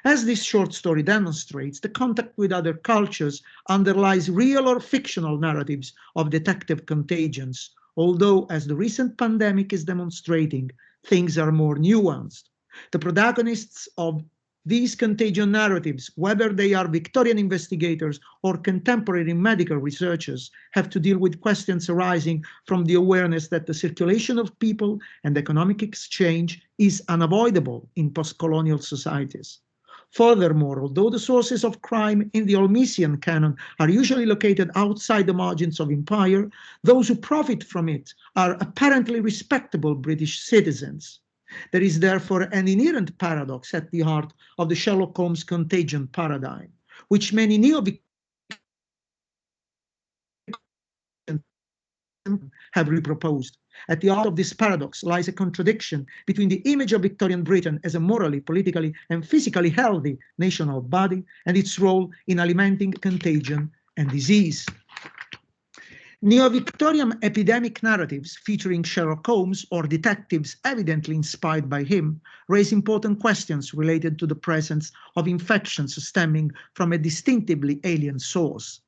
As this short story demonstrates, the contact with other cultures underlies real or fictional narratives of detective contagions, although, as the recent pandemic is demonstrating, things are more nuanced. The protagonists of these contagion narratives, whether they are Victorian investigators or contemporary medical researchers, have to deal with questions arising from the awareness that the circulation of people and economic exchange is unavoidable in post-colonial societies. Furthermore, although the sources of crime in the Holmesian canon are usually located outside the margins of empire, those who profit from it are apparently respectable British citizens. There is therefore an inherent paradox at the heart of the Sherlock Holmes contagion paradigm, which many neo-Victorians have reproposed. At the heart of this paradox lies a contradiction between the image of Victorian Britain as a morally, politically, and physically healthy national body and its role in alimenting contagion and disease. Neo-Victorian epidemic narratives featuring Sherlock Holmes or detectives evidently inspired by him raise important questions related to the presence of infections stemming from a distinctively alien source.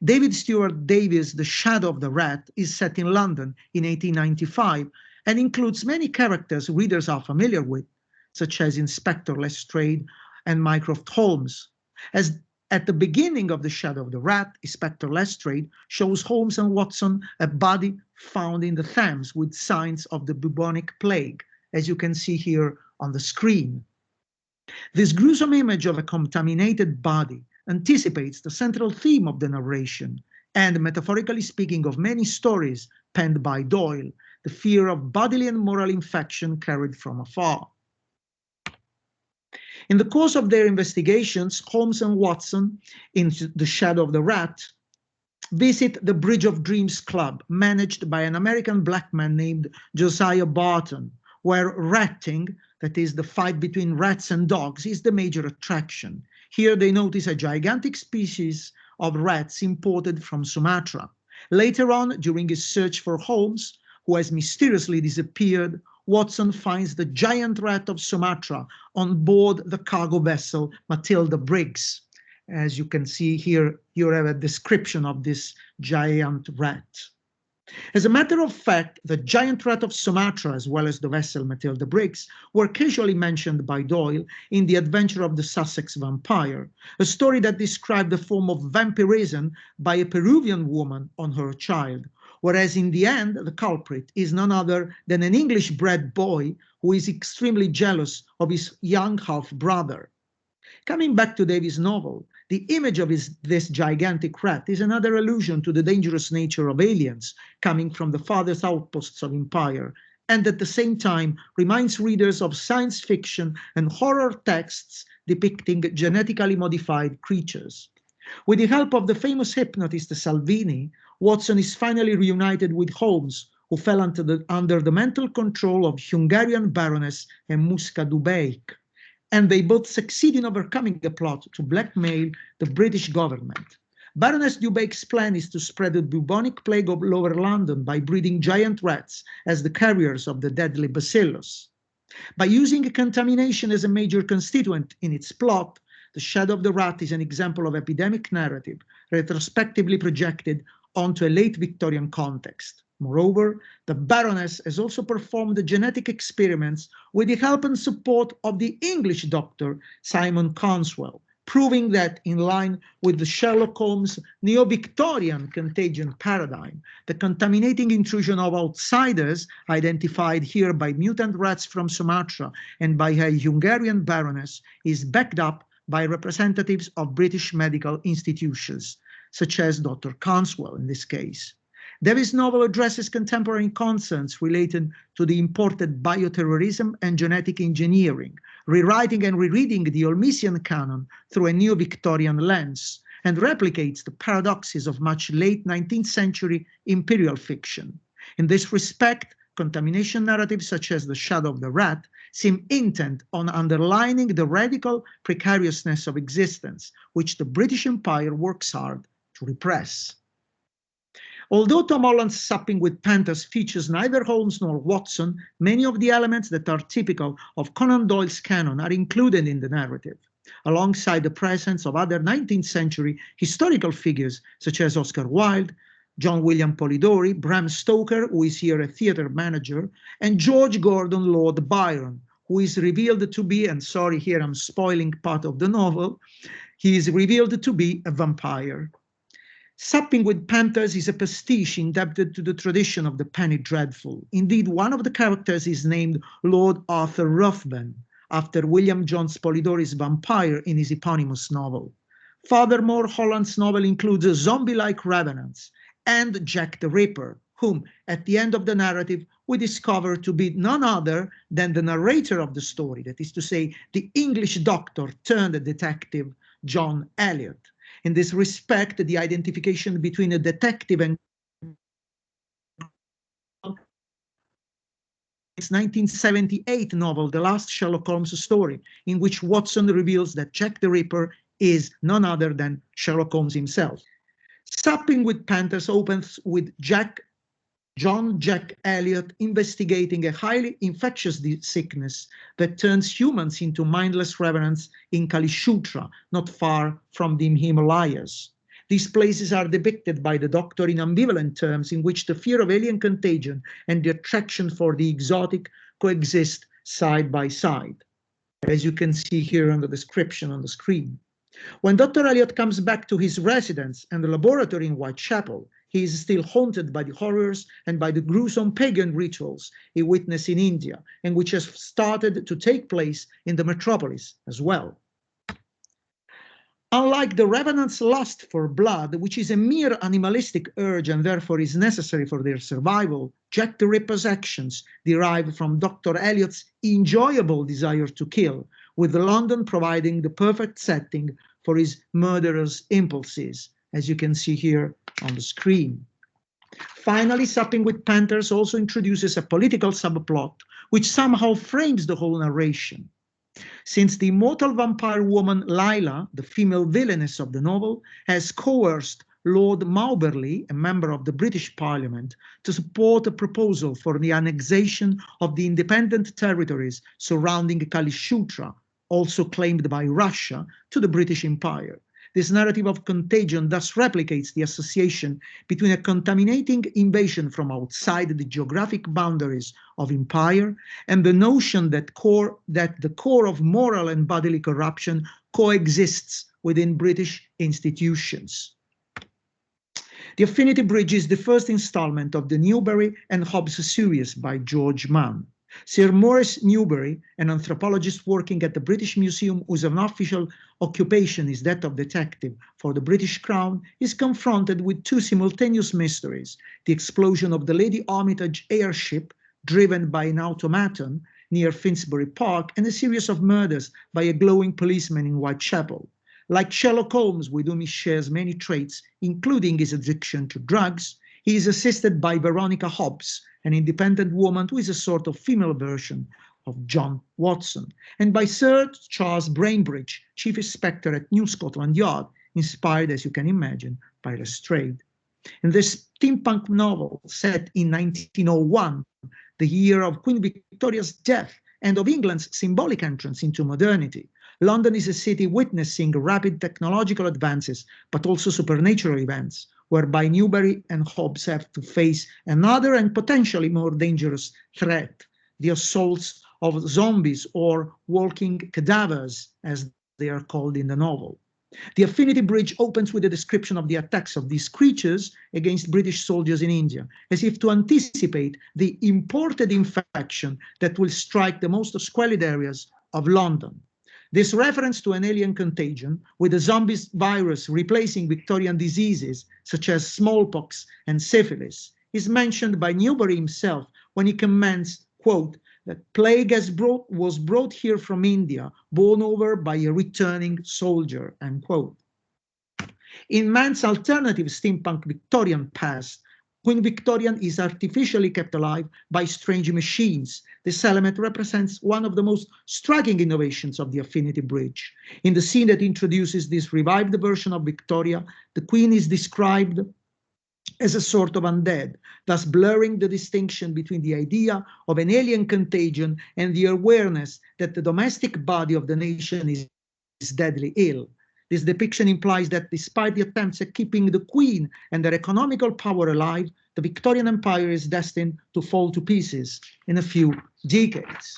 David Stuart Davies' The Shadow of the Rat is set in London in 1895 and includes many characters readers are familiar with, such as Inspector Lestrade and Mycroft Holmes. As at the beginning of The Shadow of the Rat, Inspector Lestrade shows Holmes and Watson a body found in the Thames with signs of the bubonic plague, as you can see here on the screen. This gruesome image of a contaminated body anticipates the central theme of the narration and, metaphorically speaking, of many stories penned by Doyle, the fear of bodily and moral infection carried from afar. In the course of their investigations, Holmes and Watson, in The Shadow of the Rat, visit the Bridge of Dreams Club, managed by an American black man named Josiah Barton, where ratting, that is the fight between rats and dogs, is the major attraction. Here they notice a gigantic species of rats imported from Sumatra. Later on, during his search for Holmes, who has mysteriously disappeared, Watson finds the giant rat of Sumatra on board the cargo vessel Matilda Briggs. As you can see here, you have a description of this giant rat. As a matter of fact, the giant rat of Sumatra, as well as the vessel Matilda Briggs, were casually mentioned by Doyle in The Adventure of the Sussex Vampire, a story that described a form of vampirism by a Peruvian woman on her child, whereas in the end, the culprit is none other than an English-bred boy who is extremely jealous of his young half-brother. Coming back to Davies' novel, the image of this gigantic rat is another allusion to the dangerous nature of aliens coming from the farthest outposts of Empire, and at the same time reminds readers of science fiction and horror texts depicting genetically modified creatures. With the help of the famous hypnotist Salvini, Watson is finally reunited with Holmes, who fell under the mental control of Hungarian Baroness Musca Dubéic, and they both succeed in overcoming the plot to blackmail the British government. Baroness Dubéic's plan is to spread the bubonic plague of Lower London by breeding giant rats as the carriers of the deadly bacillus. By using contamination as a major constituent in its plot, The Shadow of the Rat is an example of epidemic narrative retrospectively projected onto a late Victorian context. Moreover, the Baroness has also performed genetic experiments with the help and support of the English doctor Simon Constwell, proving that in line with the Sherlock Holmes neo-Victorian contagion paradigm, the contaminating intrusion of outsiders, identified here by mutant rats from Sumatra and by a Hungarian Baroness, is backed up by representatives of British medical institutions, such as Dr. Constwell in this case. Davies' novel addresses contemporary concerns related to the imported bioterrorism and genetic engineering, rewriting and rereading the Holmesian canon through a neo-Victorian lens, and replicates the paradoxes of much late 19th century imperial fiction. In this respect, contamination narratives such as The Shadow of the Rat seem intent on underlining the radical precariousness of existence, which the British Empire works hard to repress. Although Tom Holland's Supping with Panthers features neither Holmes nor Watson, many of the elements that are typical of Conan Doyle's canon are included in the narrative, alongside the presence of other 19th century historical figures such as Oscar Wilde, John William Polidori, Bram Stoker, who is here a theatre manager, and George Gordon Lord Byron, who is revealed to be, and sorry here I'm spoiling part of the novel, he is revealed to be a vampire. Supping with Panthers is a pastiche indebted to the tradition of the penny dreadful. Indeed, one of the characters is named Lord Arthur Ruthven, after William Jones Polidori's vampire in his eponymous novel. Furthermore, Holland's novel includes zombie-like revenants and Jack the Ripper, whom, at the end of the narrative, we discover to be none other than the narrator of the story, that is to say, the English doctor turned detective John Eliot. In this respect, the identification between a detective and its 1978 novel, The Last Sherlock Holmes Story, in which Watson reveals that Jack the Ripper is none other than Sherlock Holmes himself. Supping with Panthers opens with John Jack Eliot investigating a highly infectious sickness that turns humans into mindless revenants in Kalishutra, not far from the Himalayas. These places are depicted by the Doctor in ambivalent terms in which the fear of alien contagion and the attraction for the exotic coexist side by side, as you can see here on the description on the screen. When Dr. Eliot comes back to his residence and the laboratory in Whitechapel, he is still haunted by the horrors and by the gruesome pagan rituals he witnessed in India, and which has started to take place in the metropolis as well. Unlike the revenant's lust for blood, which is a mere animalistic urge and therefore is necessary for their survival, Jack the Ripper's actions derive from Dr. Eliot's enjoyable desire to kill, with London providing the perfect setting for his murderous impulses, as you can see here on the screen. Finally, Supping with Panthers also introduces a political subplot, which somehow frames the whole narration. Since the immortal vampire woman Lila, the female villainess of the novel, has coerced Lord Mauberley, a member of the British Parliament, to support a proposal for the annexation of the independent territories surrounding Kalishutra, also claimed by Russia, to the British Empire. This narrative of contagion thus replicates the association between a contaminating invasion from outside the geographic boundaries of empire and the notion that the core of moral and bodily corruption coexists within British institutions. The Affinity Bridge is the first installment of the Newbery and Hobbes series by George Mann. Sir Maurice Newbery, an anthropologist working at the British Museum whose unofficial occupation is that of detective for the British Crown, is confronted with two simultaneous mysteries: the explosion of the Lady Armitage airship, driven by an automaton near Finsbury Park, and a series of murders by a glowing policeman in Whitechapel. Like Sherlock Holmes, with whom he shares many traits, including his addiction to drugs, he is assisted by Veronica Hobbs, an independent woman who is a sort of female version of John Watson, and by Sir Charles Bainbridge, Chief Inspector at New Scotland Yard, inspired, as you can imagine, by Lestrade. In this steampunk novel set in 1901, the year of Queen Victoria's death and of England's symbolic entrance into modernity, London is a city witnessing rapid technological advances, but also supernatural events, whereby Newbery and Hobbes have to face another and potentially more dangerous threat, the assaults of zombies or walking cadavers, as they are called in the novel. The Affinity Bridge opens with a description of the attacks of these creatures against British soldiers in India, as if to anticipate the imported infection that will strike the most squalid areas of London. This reference to an alien contagion, with the zombies virus replacing Victorian diseases such as smallpox and syphilis, is mentioned by Newbery himself when he comments, quote, that plague was brought here from India, borne over by a returning soldier, end quote. In Mann's alternative steampunk Victorian past, Queen Victoria is artificially kept alive by strange machines. This element represents one of the most striking innovations of the Affinity Bridge. In the scene that introduces this revived version of Victoria, the Queen is described as a sort of undead, thus blurring the distinction between the idea of an alien contagion and the awareness that the domestic body of the nation is deadly ill. This depiction implies that despite the attempts at keeping the Queen and their economical power alive, the Victorian Empire is destined to fall to pieces in a few decades.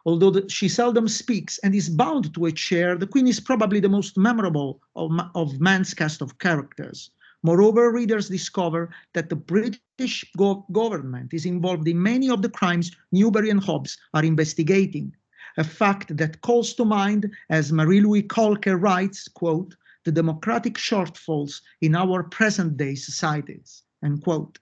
Although she seldom speaks and is bound to a chair, the Queen is probably the most memorable of Mann's cast of characters. Moreover, readers discover that the British government is involved in many of the crimes Newbery and Hobbes are investigating, a fact that calls to mind, as Marie-Louise Kolker writes, quote, the democratic shortfalls in our present-day societies, end quote.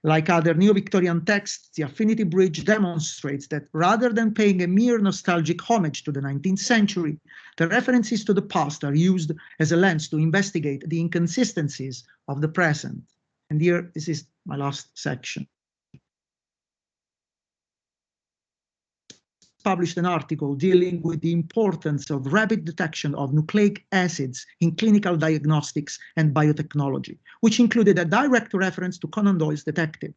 Like other neo-Victorian texts, the Affinity Bridge demonstrates that rather than paying a mere nostalgic homage to the 19th century, the references to the past are used as a lens to investigate the inconsistencies of the present. And here, this is my last section. Published an article dealing with the importance of rapid detection of nucleic acids in clinical diagnostics and biotechnology, which included a direct reference to Conan Doyle's Detective.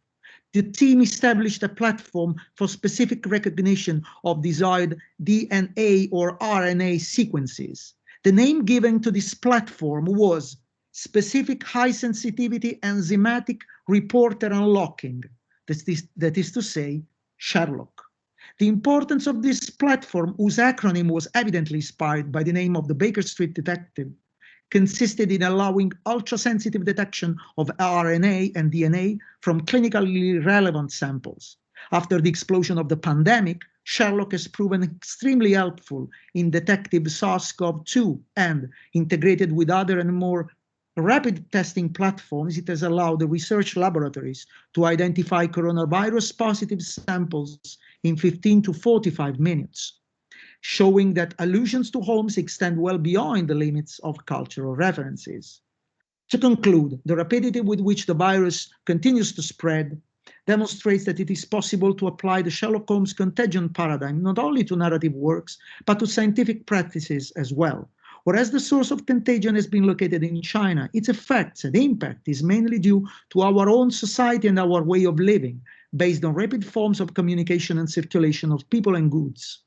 The team established a platform for specific recognition of desired DNA or RNA sequences. The name given to this platform was Specific High Sensitivity Enzymatic Reporter Unlocking, that is to say, Sherlock. The importance of this platform, whose acronym was evidently inspired by the name of the Baker Street detective, consisted in allowing ultra-sensitive detection of RNA and DNA from clinically relevant samples. After the explosion of the pandemic, Sherlock has proven extremely helpful in detecting SARS-CoV-2, and integrated with other and more rapid testing platforms, it has allowed the research laboratories to identify coronavirus positive samples in 15 to 45 minutes, showing that allusions to Holmes extend well beyond the limits of cultural references. To conclude, the rapidity with which the virus continues to spread demonstrates that it is possible to apply the Sherlock Holmes contagion paradigm not only to narrative works, but to scientific practices as well. Whereas the source of contagion has been located in China, its effects and impact is mainly due to our own society and our way of living, based on rapid forms of communication and circulation of people and goods.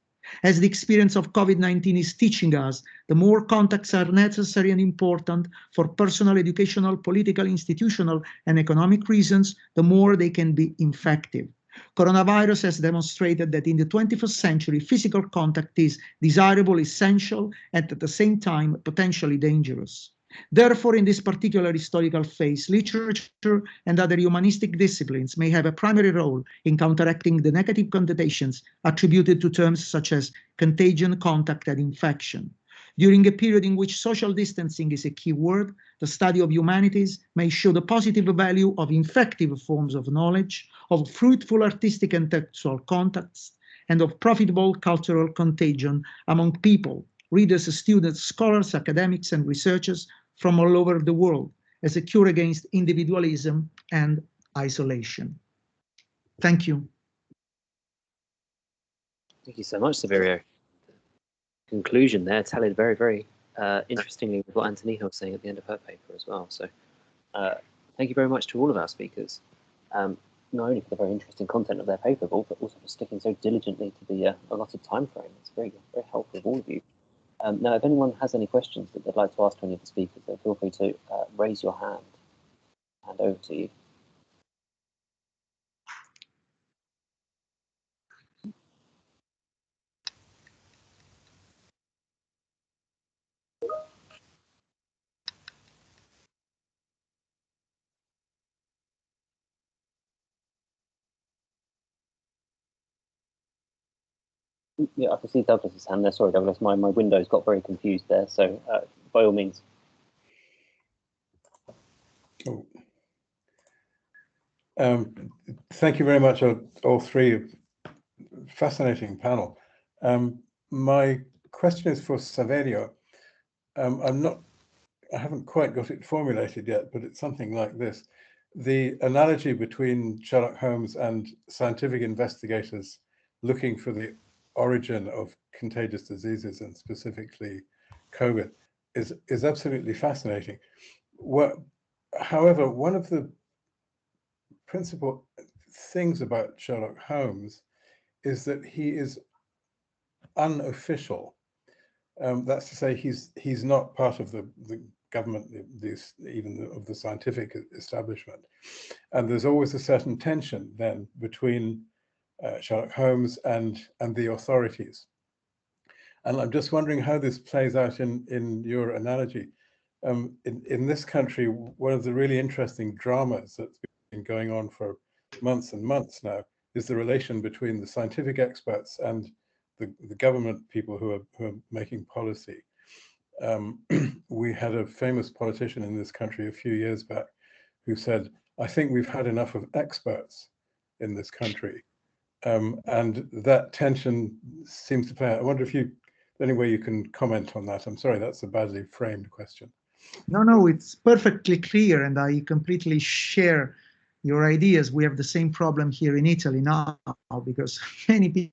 As the experience of COVID-19 is teaching us, the more contacts are necessary and important for personal, educational, political, institutional, and economic reasons, the more they can be infective. Coronavirus has demonstrated that in the 21st century, physical contact is desirable, essential, and at the same time, potentially dangerous. Therefore, in this particular historical phase, literature and other humanistic disciplines may have a primary role in counteracting the negative connotations attributed to terms such as contagion, contact, and infection. During a period in which social distancing is a key word, the study of humanities may show the positive value of infective forms of knowledge, of fruitful artistic and textual contacts, and of profitable cultural contagion among people, readers, students, scholars, academics, and researchers from all over the world as a cure against individualism and isolation. Thank you. Thank you so much, Saverio. Conclusion there tallied very, very interestingly with what Antonina was saying at the end of her paper as well. So thank you very much to all of our speakers, not only for the very interesting content of their paper, but also for sticking so diligently to the allotted time frame. It's very, very helpful of all of you. Now, if anyone has any questions that they'd like to ask to any of the speakers, then feel free to raise your hand. Hand over to you. Yeah, I can see Douglas's hand there. Sorry, Douglas, my windows got very confused there. So by all means. Oh. Thank you very much, all three. Fascinating panel. My question is for Saverio. I haven't quite got it formulated yet, but it's something like this. The analogy between Sherlock Holmes and scientific investigators looking for the origin of contagious diseases, and specifically COVID, is absolutely fascinating. However, one of the principal things about Sherlock Holmes is that he is unofficial. That's to say, he's not part of the government, even of the scientific establishment. And there's always a certain tension then between Sherlock Holmes and the authorities. And I'm just wondering how this plays out in your analogy. In this country, one of the really interesting dramas that's been going on for months and months now is the relation between the scientific experts and the government people who are making policy. We had a famous politician in this country a few years back who said, "I think we've had enough of experts in this country." And that tension seems to play out. I wonder if any way you can comment on that. I'm sorry, that's a badly framed question. No, it's perfectly clear, and I completely share your ideas. We have the same problem here in Italy now, because many people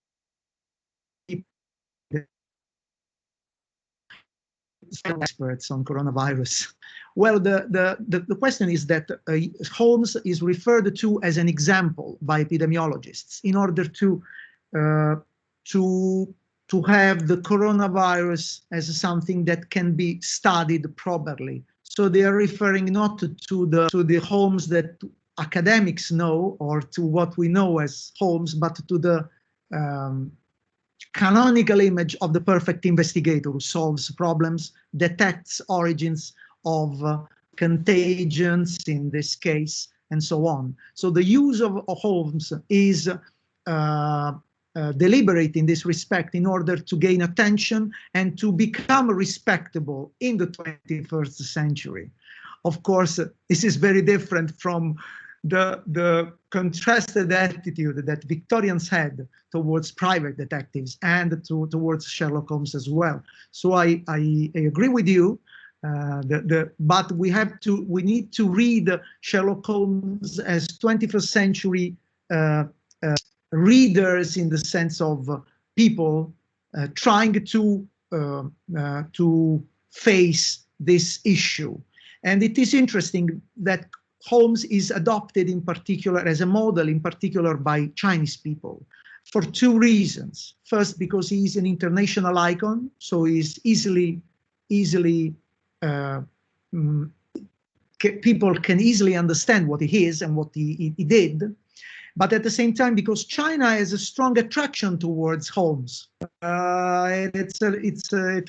experts on coronavirus. Well, the question is that Holmes is referred to as an example by epidemiologists in order to have the coronavirus as something that can be studied properly. So they are referring not to the Holmes that academics know, or to what we know as Holmes, but to the canonical image of the perfect investigator who solves problems, detects origins of contagions in this case, and so on. So the use of Holmes is deliberate in this respect in order to gain attention and to become respectable in the 21st century. Of course, this is very different from the contrasted attitude that Victorians had towards private detectives and towards Sherlock Holmes as well. So I agree with you. But we need to read Sherlock Holmes as 21st century readers, in the sense of people trying to face this issue. And it is interesting that Holmes is adopted in particular as a model, in particular by Chinese people, for two reasons. First, because he is an international icon, so he's easily people can easily understand what he is and what he did. But at the same time, because China has a strong attraction towards Holmes, it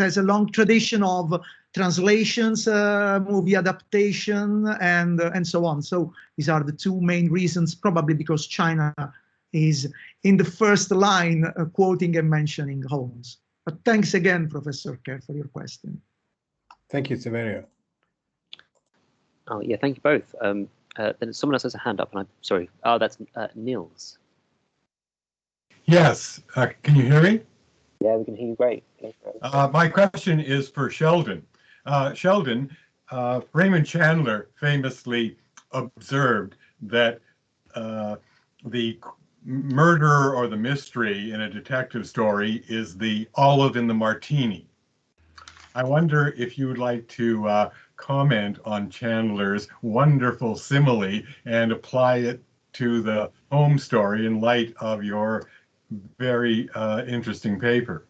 has a long tradition of translations, movie adaptation, and so on. So these are the two main reasons, probably because China is in the first line quoting and mentioning Holmes. But thanks again, Professor Kerr, for your question. Thank you, Saverio. Oh yeah, thank you both. Then someone else has a hand up, and I'm sorry. Oh, that's Niels. Yes, can you hear me? Yeah, we can hear you great. My question is for Sheldon. Sheldon, Raymond Chandler famously observed that the murder or the mystery in a detective story is the olive in the martini. I wonder if you would like to comment on Chandler's wonderful simile and apply it to the Holmes story in light of your very interesting paper.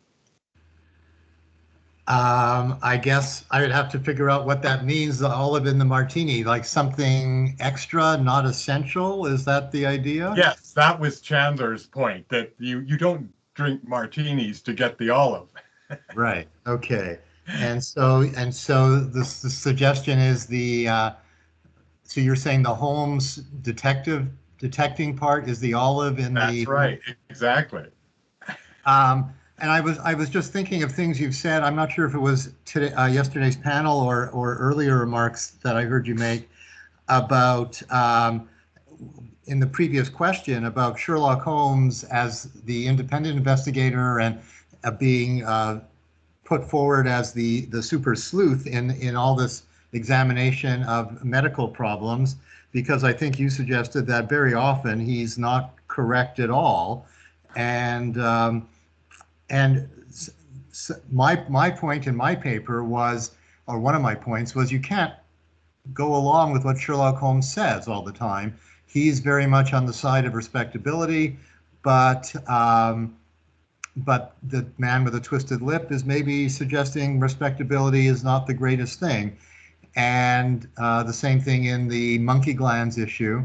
I guess I would have to figure out what that means, the olive in the martini, like something extra, not essential. Is that the idea? Yes, that was Chandler's point, that you don't drink martinis to get the olive. Right. Okay. And so the suggestion is so you're saying the Holmes detecting part is the olive in the. That's right. Exactly. And I was just thinking of things you've said. I'm not sure if it was today, yesterday's panel or earlier remarks that I heard you make about in the previous question about Sherlock Holmes as the independent investigator and being put forward as the super sleuth in all this examination of medical problems, because I think you suggested that very often he's not correct at all. And my point in my paper was, or one of my points was, you can't go along with what Sherlock Holmes says all the time. He's very much on the side of respectability, but the man with a twisted lip is maybe suggesting respectability is not the greatest thing. And the same thing in the monkey glands issue.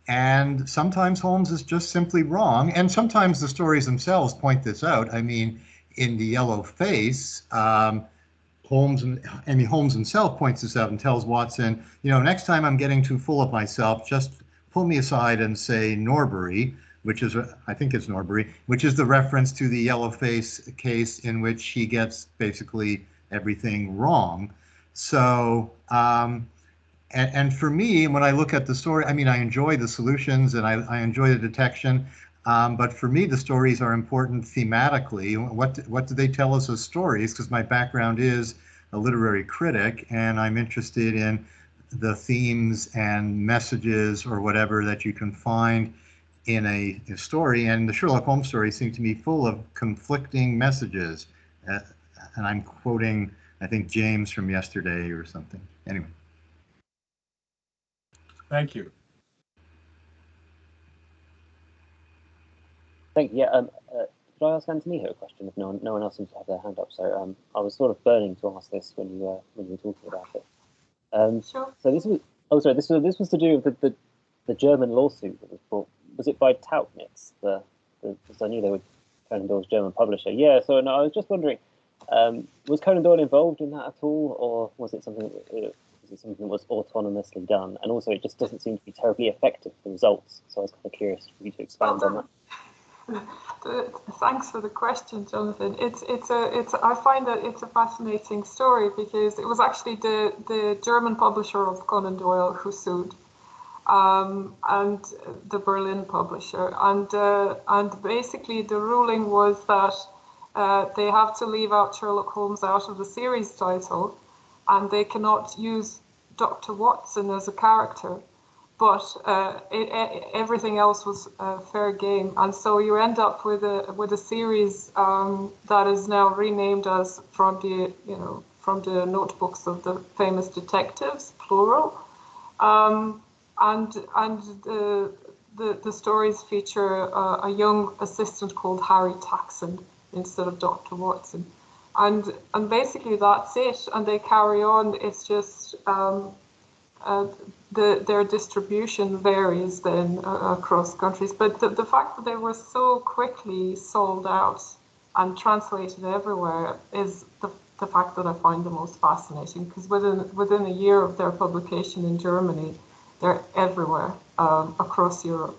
And sometimes Holmes is just simply wrong. And sometimes the stories themselves point this out. I mean, in The Yellow Face, Holmes himself points this out and tells Watson, next time I'm getting too full of myself, just pull me aside and say Norbury, which is, I think it's Norbury, which is the reference to the Yellow Face case in which he gets basically everything wrong. So, and for me, when I look at the story, I mean, I enjoy the solutions and I enjoy the detection, but for me, the stories are important thematically. What do they tell us as stories? Because my background is a literary critic, and I'm interested in the themes and messages or whatever that you can find in a story. And the Sherlock Holmes stories seem to me full of conflicting messages. And I'm quoting, I think, James from yesterday or something. Anyway. Thank you. Thank you. Yeah. Could I ask Anthony a question? If no one else seems to have their hand up, so I was sort of burning to ask this when you were talking about it. Sure. So this was. Oh, sorry. This was to do with the German lawsuit that was brought. Was it by Tauchnitz? Because I knew they were Conan Doyle's German publisher. Yeah. So no, I was just wondering, was Conan Doyle involved in that at all, or was it something that was autonomously done? And also, it just doesn't seem to be terribly effective for results. So I was kind of curious for you to expand on that. Thanks for the question, Jonathan. I find that it's a fascinating story because it was actually the German publisher of Conan Doyle who sued, and the Berlin publisher, and basically the ruling was that they have to leave out Sherlock Holmes out of the series title, and they cannot use Dr. Watson as a character, but everything else was fair game, and so you end up with a series that is now renamed as from the notebooks of the famous detectives, plural, and the stories feature a young assistant called Harry Taxon instead of Dr. Watson, and basically that's it, and they carry on. It's just their distribution varies then across countries, but the fact that they were so quickly sold out and translated everywhere is the fact that I find the most fascinating, because within a year of their publication in Germany, they're everywhere across Europe.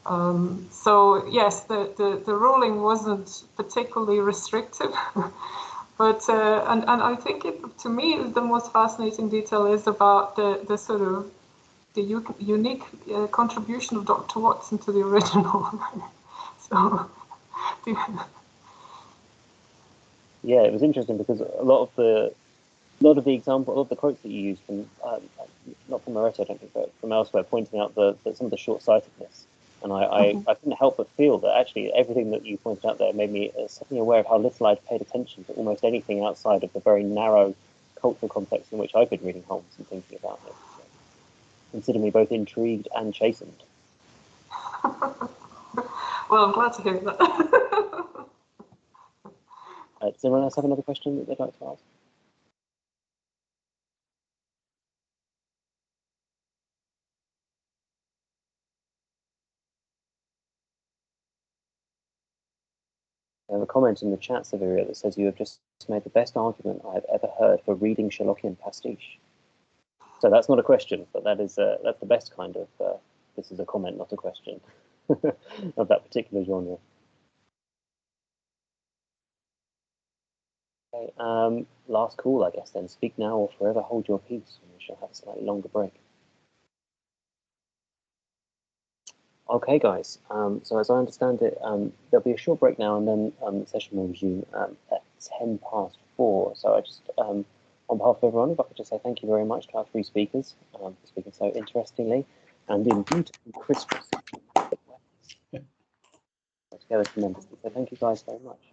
So yes, the ruling wasn't particularly restrictive. But and I think to me the most fascinating detail is about the sort of the unique contribution of Dr. Watson to the original. So yeah, it was interesting because a lot of the example, a lot of the quotes that you used from not from Moretti, I don't think, but from elsewhere, pointing out some of the short-sightedness. And I couldn't help but feel that actually everything that you pointed out there made me suddenly aware of how little I'd paid attention to almost anything outside of the very narrow cultural context in which I've been reading Holmes and thinking about it. So, consider me both intrigued and chastened. Well, I'm glad to hear that. Does anyone else have another question that they'd like to ask? I have a comment in the chat, Severia, that says you have just made the best argument I've ever heard for reading Sherlockian pastiche. So that's not a question, but that's the best kind of. This is a comment, not a question, of that particular genre. Okay, last call, I guess. Then speak now or forever hold your peace. And we shall have a slightly longer break. Okay, guys. So as I understand it, there'll be a short break now, and then the session will resume at 4:10. So I just, on behalf of everyone, if I could just say thank you very much to our three speakers for speaking so interestingly and in beautiful crisp. Together tremendously. So thank you guys very much.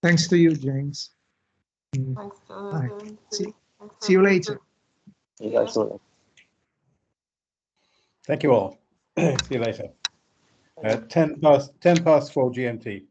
Thanks to you, James. Thanks, Jonathan. See you later. See you guys shortly. Thank you all. See you later. 10 past 4 GMT.